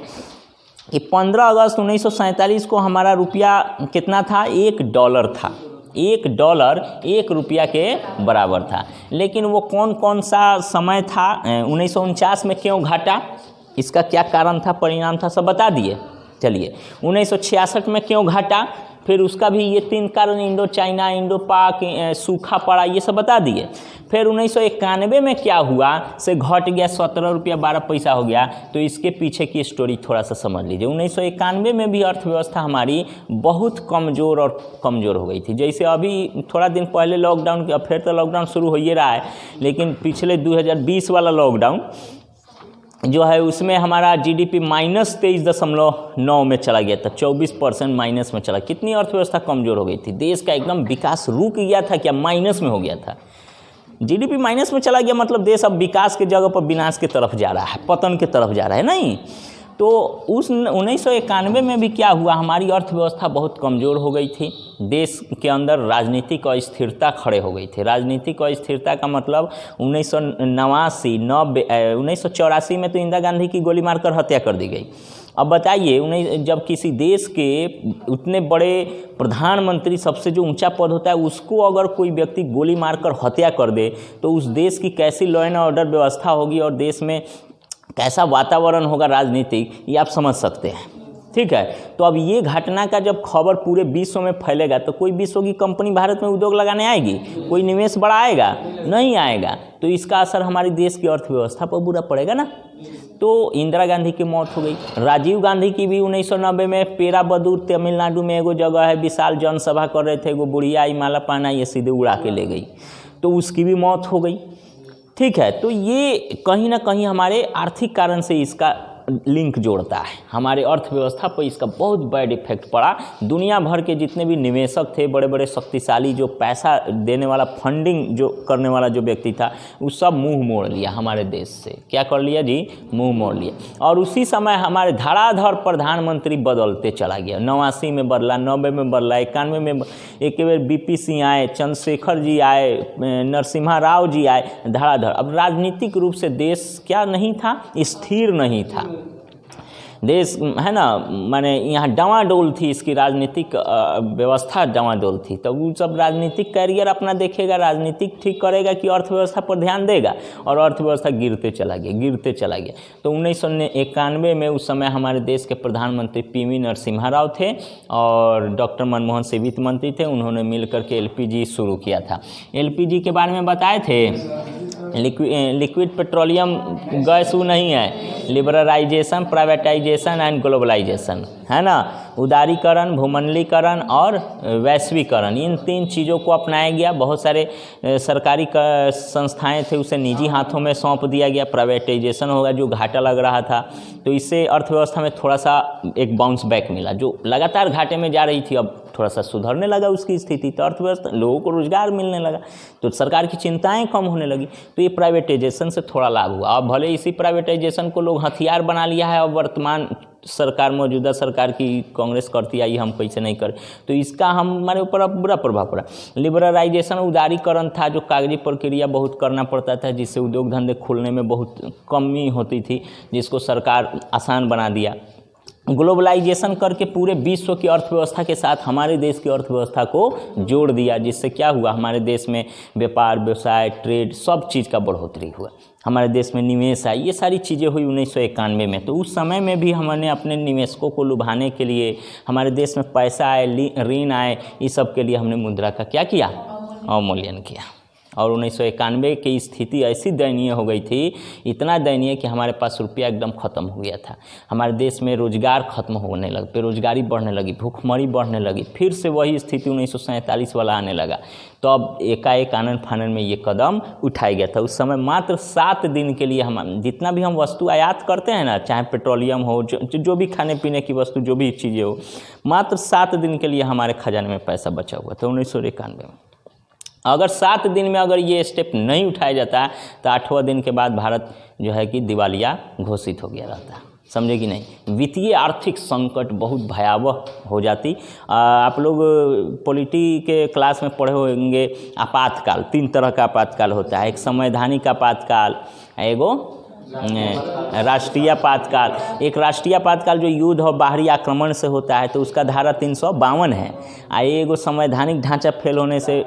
कि 15 अगस्त 1947 को हमारा रुपया कितना था, $1 था। $1 1 रुपया के बराबर था। लेकिन वो कौन कौन सा समय था, 1949 में क्यों घटा, इसका क्या कारण था, परिणाम था, सब बता दिए। चलिए 1966 में क्यों घटा, फिर उसका भी ये 3 कारण, इंडो चाइना, इंडो पाक, सूखा पड़ा, ये सब बता दिए। फिर 1991 में क्या हुआ से घट गया, ₹17.12 हो गया। तो इसके पीछे की स्टोरी थोड़ा सा समझ लीजिए। 1991 में भी अर्थव्यवस्था हमारी बहुत कमज़ोर और कमज़ोर हो गई थी। जैसे अभी थोड़ा दिन पहले लॉकडाउन, फिर तो लॉकडाउन शुरू हो ही रहा है, लेकिन पिछले 2020 वाला लॉकडाउन जो है उसमें हमारा जीडीपी -23.9 में चला गया था, 24% माइनस में चला। कितनी अर्थव्यवस्था कमज़ोर हो गई थी, देश का एकदम विकास रुक गया था, क्या माइनस में हो गया था। जीडीपी माइनस में चला गया मतलब देश अब विकास के जगह पर विनाश की तरफ जा रहा है, पतन की तरफ जा रहा है, नहीं। तो उस 1991 में भी क्या हुआ, हमारी अर्थव्यवस्था बहुत कमज़ोर हो गई थी। देश के अंदर राजनीतिक अस्थिरता खड़े हो गई थी। राजनीतिक अस्थिरता का मतलब 1984 में तो इंदिरा गांधी की गोली मारकर हत्या कर दी गई। अब बताइए, जब किसी देश के उतने बड़े प्रधानमंत्री, सबसे जो ऊंचा पद होता है, उसको अगर कोई व्यक्ति गोली मारकर हत्या कर दे तो उस देश की कैसी लॉ एंड ऑर्डर व्यवस्था होगी और देश में कैसा वातावरण होगा राजनीतिक, ये आप समझ सकते हैं। ठीक है। तो अब ये घटना का जब खबर पूरे विश्व में फैलेगा तो कोई विश्व की कंपनी भारत में उद्योग लगाने आएगी, कोई निवेश बढ़ाएगा, नहीं आएगा। तो इसका असर हमारे देश की अर्थव्यवस्था पर बुरा पड़ेगा ना। तो इंदिरा गांधी की मौत हो गई। राजीव गांधी की भी 1990 में पेराबदूर तमिलनाडु में एगो जगह है, विशाल जनसभा कर रहे थे, एगो बुढ़िया आई माला पाना, ये सीधे उड़ा के ले गई, तो उसकी भी मौत हो गई। ठीक है। तो ये कहीं ना कहीं हमारे आर्थिक कारण से इसका लिंक जोड़ता है, हमारे अर्थव्यवस्था पर इसका बहुत बैड इफेक्ट पड़ा। दुनिया भर के जितने भी निवेशक थे, बड़े बड़े शक्तिशाली, जो पैसा देने वाला, फंडिंग जो करने वाला जो व्यक्ति था, वो सब मुंह मोड़ लिया हमारे देश से। क्या कर लिया जी, मुंह मोड़ लिया। और उसी समय हमारे धड़ाधड़ प्रधानमंत्री बदलते चला गया। 89 में बदला, 90 में बदला, 91 में एक बार बीपी सिंह आए, चंद्रशेखर जी आए, नरसिम्हा राव जी आए, धड़ाधड़। अब राजनीतिक रूप से देश क्या नहीं था, स्थिर नहीं था देश, है ना। माने यहाँ डावाडोल थी, इसकी राजनीतिक व्यवस्था डावाडोल थी। तो वो सब राजनीतिक कैरियर अपना देखेगा, राजनीतिक ठीक करेगा कि अर्थव्यवस्था पर ध्यान देगा, और अर्थव्यवस्था गिरते चला गया। तो 1991 में उस समय हमारे देश के प्रधानमंत्री पीवी नरसिम्हा राव थे और डॉक्टर मनमोहन सिंह वित्त मंत्री थे। उन्होंने मिलकर के एलपीजी शुरू किया था। एलपीजी के बारे में बताए थे, लिक्विड पेट्रोलियम गैस वो नहीं है, लिबरलाइजेशन, प्राइवेटाइजेशन एंड ग्लोबलाइजेशन, है ना। उदारीकरण, भूमंडलीकरण और वैश्वीकरण, इन 3 चीज़ों को अपनाया गया। बहुत सारे सरकारी संस्थाएं थे उसे निजी हाथों में सौंप दिया गया। प्राइवेटाइजेशन होगा, जो घाटा लग रहा था, तो इससे अर्थव्यवस्था में थोड़ा सा एक बाउंस बैक मिला। जो लगातार घाटे में जा रही थी अब थोड़ा सा सुधरने लगा उसकी स्थिति, तो अर्थव्यवस्था, लोगों को रोजगार मिलने लगा, तो सरकार की चिंताएं कम होने लगी। तो ये प्राइवेटाइजेशन से थोड़ा लाभ हुआ। अब भले इसी प्राइवेटाइजेशन को लोग हथियार बना लिया है, अब वर्तमान सरकार, मौजूदा सरकार की कांग्रेस करती आई, हम कैसे नहीं करें, तो इसका हमारे ऊपर अब बुरा प्रभाव पड़ा। लिबरलाइजेशन, उदारीकरण था, जो कागजी प्रक्रिया बहुत करना पड़ता था, जिससे उद्योग धंधे खुलने में बहुत कमी होती थी, जिसको सरकार आसान बना दिया। ग्लोबलाइजेशन करके पूरे विश्व की अर्थव्यवस्था के साथ हमारे देश की अर्थव्यवस्था को जोड़ दिया, जिससे क्या हुआ, हमारे देश में व्यापार, व्यवसाय, ट्रेड, सब चीज़ का बढ़ोतरी हुआ, हमारे देश में निवेश आई, ये सारी चीज़ें हुई 1991 में। तो उस समय में भी हमने अपने निवेशकों को लुभाने के लिए, हमारे देश में पैसा आए, ऋण आए, इस सब के लिए हमने मुद्रा का क्या किया, अवमूल्यन किया। और 1991 की स्थिति ऐसी दयनीय हो गई थी, इतना दयनीय कि हमारे पास रुपया एकदम ख़त्म हो गया था। हमारे देश में रोजगार खत्म होने लगा, बेरोजगारी बढ़ने लगी, भूखमरी बढ़ने लगी, फिर से वही स्थिति 1947 वाला आने लगा। तो अब एकाएक आनन फानन में ये कदम उठाया गया था। उस समय मात्र 7 दिन के लिए हम जितना भी हम वस्तु आयात करते हैं ना, चाहे पेट्रोलियम हो, जो भी खाने पीने की वस्तु, जो भी चीज़ें हो, मात्र 7 दिन के लिए हमारे खजाने में पैसा बचा हुआ था 1991 में। अगर 7 दिन में अगर ये स्टेप नहीं उठाया जाता तो 8वां दिन के बाद भारत जो है कि दिवालिया घोषित हो गया रहता। समझे कि नहीं? वित्तीय आर्थिक संकट बहुत भयावह हो जाती। आप लोग पॉलिटी के क्लास में पढ़े होंगे, आपातकाल 3 तरह का आपातकाल होता है। एक संवैधानिक आपातकाल, एगो राष्ट्रीय आपातकाल। एक राष्ट्रीय आपातकाल जो युद्ध और बाहरी आक्रमण से होता है तो उसका धारा 352 है। एगो संवैधानिक ढांचा फेल होने से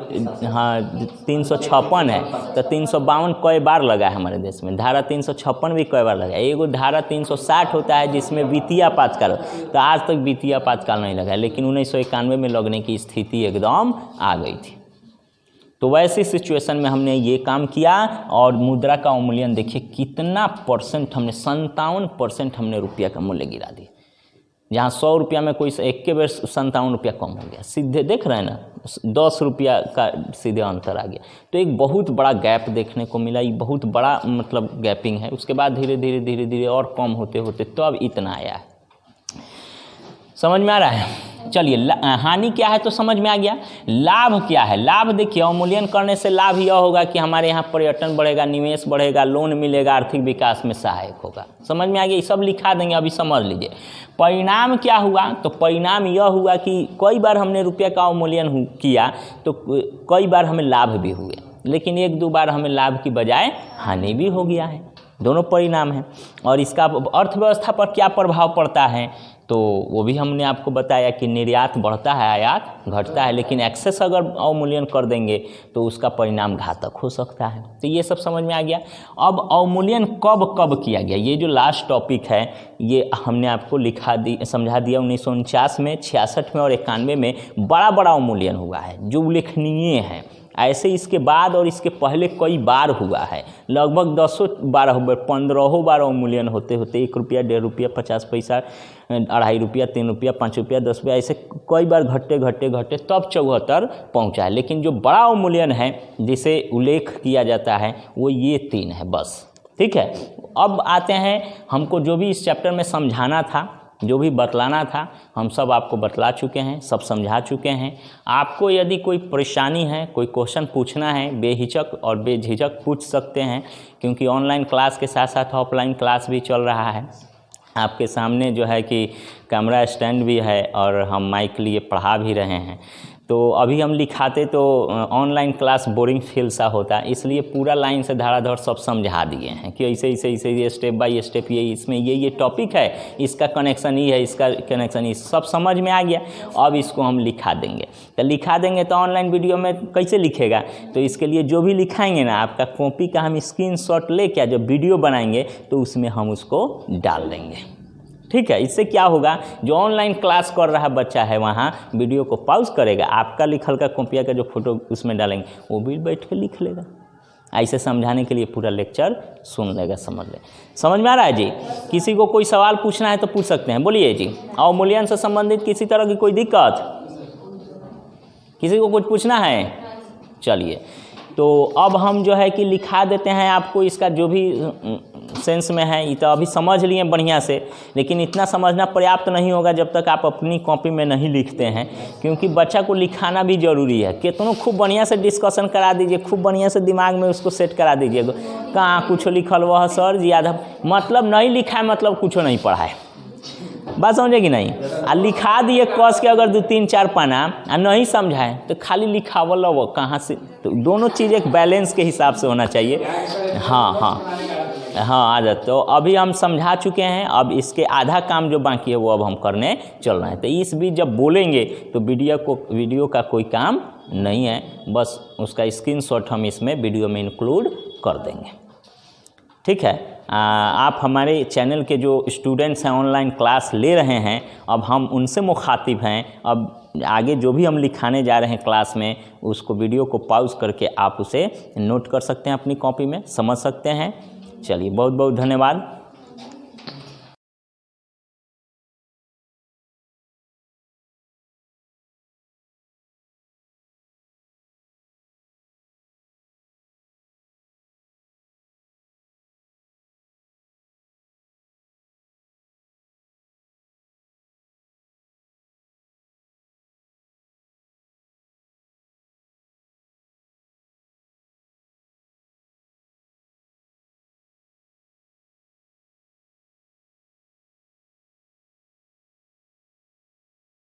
356 है। तो 352 कई बार लगा है हमारे देश में, धारा 356 भी कई बार लगा है। एगो धारा 360 होता है जिसमें वित्तीय आपातकाल, तो आज तक वित्तीय आपातकाल नहीं लगा है, लेकिन 1991 में लगने की स्थिति एकदम आ गई थी। तो वैसी सिचुएशन में हमने ये काम किया और मुद्रा का अवमूल्यन देखिए कितना परसेंट हमने, 57% हमने रुपया का मूल्य गिरा दिया। जहाँ 100 रुपया में कोई एक के बेर 57 रुपया कम हो गया, सीधे देख रहे हैं ना, 10 रुपया का सीधे अंतर आ गया। तो एक बहुत बड़ा गैप देखने को मिला, ये बहुत बड़ा मतलब गैपिंग है। उसके बाद धीरे धीरे और कम होते होते तो अब इतना आया है। समझ में आ रहा है? चलिए, हानि क्या है तो समझ में आ गया। लाभ क्या है? लाभ देखिए, अवमूल्यन करने से लाभ यह होगा कि हमारे यहाँ पर्यटन बढ़ेगा, निवेश बढ़ेगा, लोन मिलेगा, आर्थिक विकास में सहायक होगा। समझ में आ गया? ये सब लिखा देंगे, अभी समझ लीजिए। परिणाम क्या हुआ? तो परिणाम यह हुआ कि कई बार हमने रुपये का अवमूल्यन किया तो कई बार हमें लाभ भी हुए, लेकिन 1-2 बार हमें लाभ की बजाय हानि भी हो गया है। दोनों परिणाम हैं। और इसका अर्थव्यवस्था पर क्या प्रभाव पड़ता है तो वो भी हमने आपको बताया कि निर्यात बढ़ता है, आयात घटता है, लेकिन एक्सेस अगर अवमूल्यन कर देंगे तो उसका परिणाम घातक हो सकता है। तो ये सब समझ में आ गया। अब अवमूल्यन कब कब किया गया, ये जो लास्ट टॉपिक है ये हमने आपको समझा दिया। 1949 में, 66 में और 91 में बड़ा अवमूल्यन हुआ है जो उल्लेखनीय है। ऐसे इसके बाद और इसके पहले कई बार हुआ है, लगभग 10 बार, 15 बार अवमूल्यन होते 1 रुपया, 1.5 रुपया, 50 पैसा, 2.5 रुपया, 3 रुपया, 5 रुपया, 10 रुपया, ऐसे कई बार घटते तब 74 पहुंचा है। लेकिन जो बड़ा अवमूल्यन है जिसे उल्लेख किया जाता है वो ये 3 है बस। ठीक है, अब आते हैं, हमको जो भी इस चैप्टर में समझाना था, जो भी बतलाना था, हम सब आपको बतला चुके हैं, सब समझा चुके हैं। आपको यदि कोई परेशानी है, कोई क्वेश्चन पूछना है, बेहिचक और बेझिझक पूछ सकते हैं, क्योंकि ऑनलाइन क्लास के साथ साथ ऑफलाइन क्लास भी चल रहा है। आपके सामने जो है कि कैमरा स्टैंड भी है और हम माइक लिए पढ़ा भी रहे हैं। तो अभी हम लिखाते तो ऑनलाइन क्लास बोरिंग फील सा होता, इसलिए पूरा लाइन से धड़ाधड़ सब समझा दिए हैं कि ऐसे ये स्टेप बाय स्टेप, ये इसमें ये टॉपिक है, इसका कनेक्शन ये है, इसका कनेक्शन ये, सब समझ में आ गया। अब इसको हम लिखा देंगे। तो लिखा देंगे तो ऑनलाइन वीडियो में कैसे लिखेगा? तो इसके लिए जो भी लिखाएंगे ना, आपका कॉपी का हम स्क्रीनशॉट लेके जब वीडियो बनाएंगे तो उसमें हम उसको डाल देंगे। ठीक है, इससे क्या होगा, जो ऑनलाइन क्लास कर रहा बच्चा है वहाँ वीडियो को पॉज करेगा, आपका लिखल का कॉपिया का जो फोटो उसमें डालेंगे वो भी बैठ के लिख लेगा। ऐसे समझाने के लिए पूरा लेक्चर सुन लेगा, समझ में आ रहा है जी? किसी को कोई सवाल पूछना है तो पूछ सकते हैं, बोलिए जी। अवमूल्यन से संबंधित किसी तरह की कोई दिक्कत, किसी को कुछ पूछना है? चलिए, तो अब हम जो है कि लिखा देते हैं आपको, इसका जो भी सेंस में है, ये तो अभी समझ लिए बढ़िया से, लेकिन इतना समझना पर्याप्त नहीं होगा जब तक आप अपनी कॉपी में नहीं लिखते हैं, क्योंकि बच्चा को लिखाना भी जरूरी है। कितनों खूब बढ़िया से डिस्कशन करा दीजिए, खूब बढ़िया से दिमाग में उसको सेट करा दीजिए, कहाँ कुछ लिखल वह सर जी आधा मतलब नहीं लिखा है, मतलब कुछ नहीं पढ़ा है। बात समझे कि नहीं? आ लिखा दिए कस के अगर 2-3-4 पाना आ नहीं समझाए तो खाली लिखावल वो कहाँ से? तो दोनों चीज़ एक बैलेंस के हिसाब से होना चाहिए। हाँ आ जाता। तो अभी हम समझा चुके हैं, अब इसके आधा काम जो बाकी है वो अब हम करने चल रहे हैं। तो इस बीच जब बोलेंगे तो वीडियो का कोई काम नहीं है, बस उसका स्क्रीनशॉट हम इसमें वीडियो में इंक्लूड कर देंगे। ठीक है, आप हमारे चैनल के जो स्टूडेंट्स हैं ऑनलाइन क्लास ले रहे हैं, अब हम उनसे मुखातिब हैं। अब आगे जो भी हम लिखाने जा रहे हैं क्लास में, उसको वीडियो को पॉज करके आप उसे नोट कर सकते हैं, अपनी कॉपी में समझ सकते हैं। चलिए, बहुत बहुत धन्यवाद।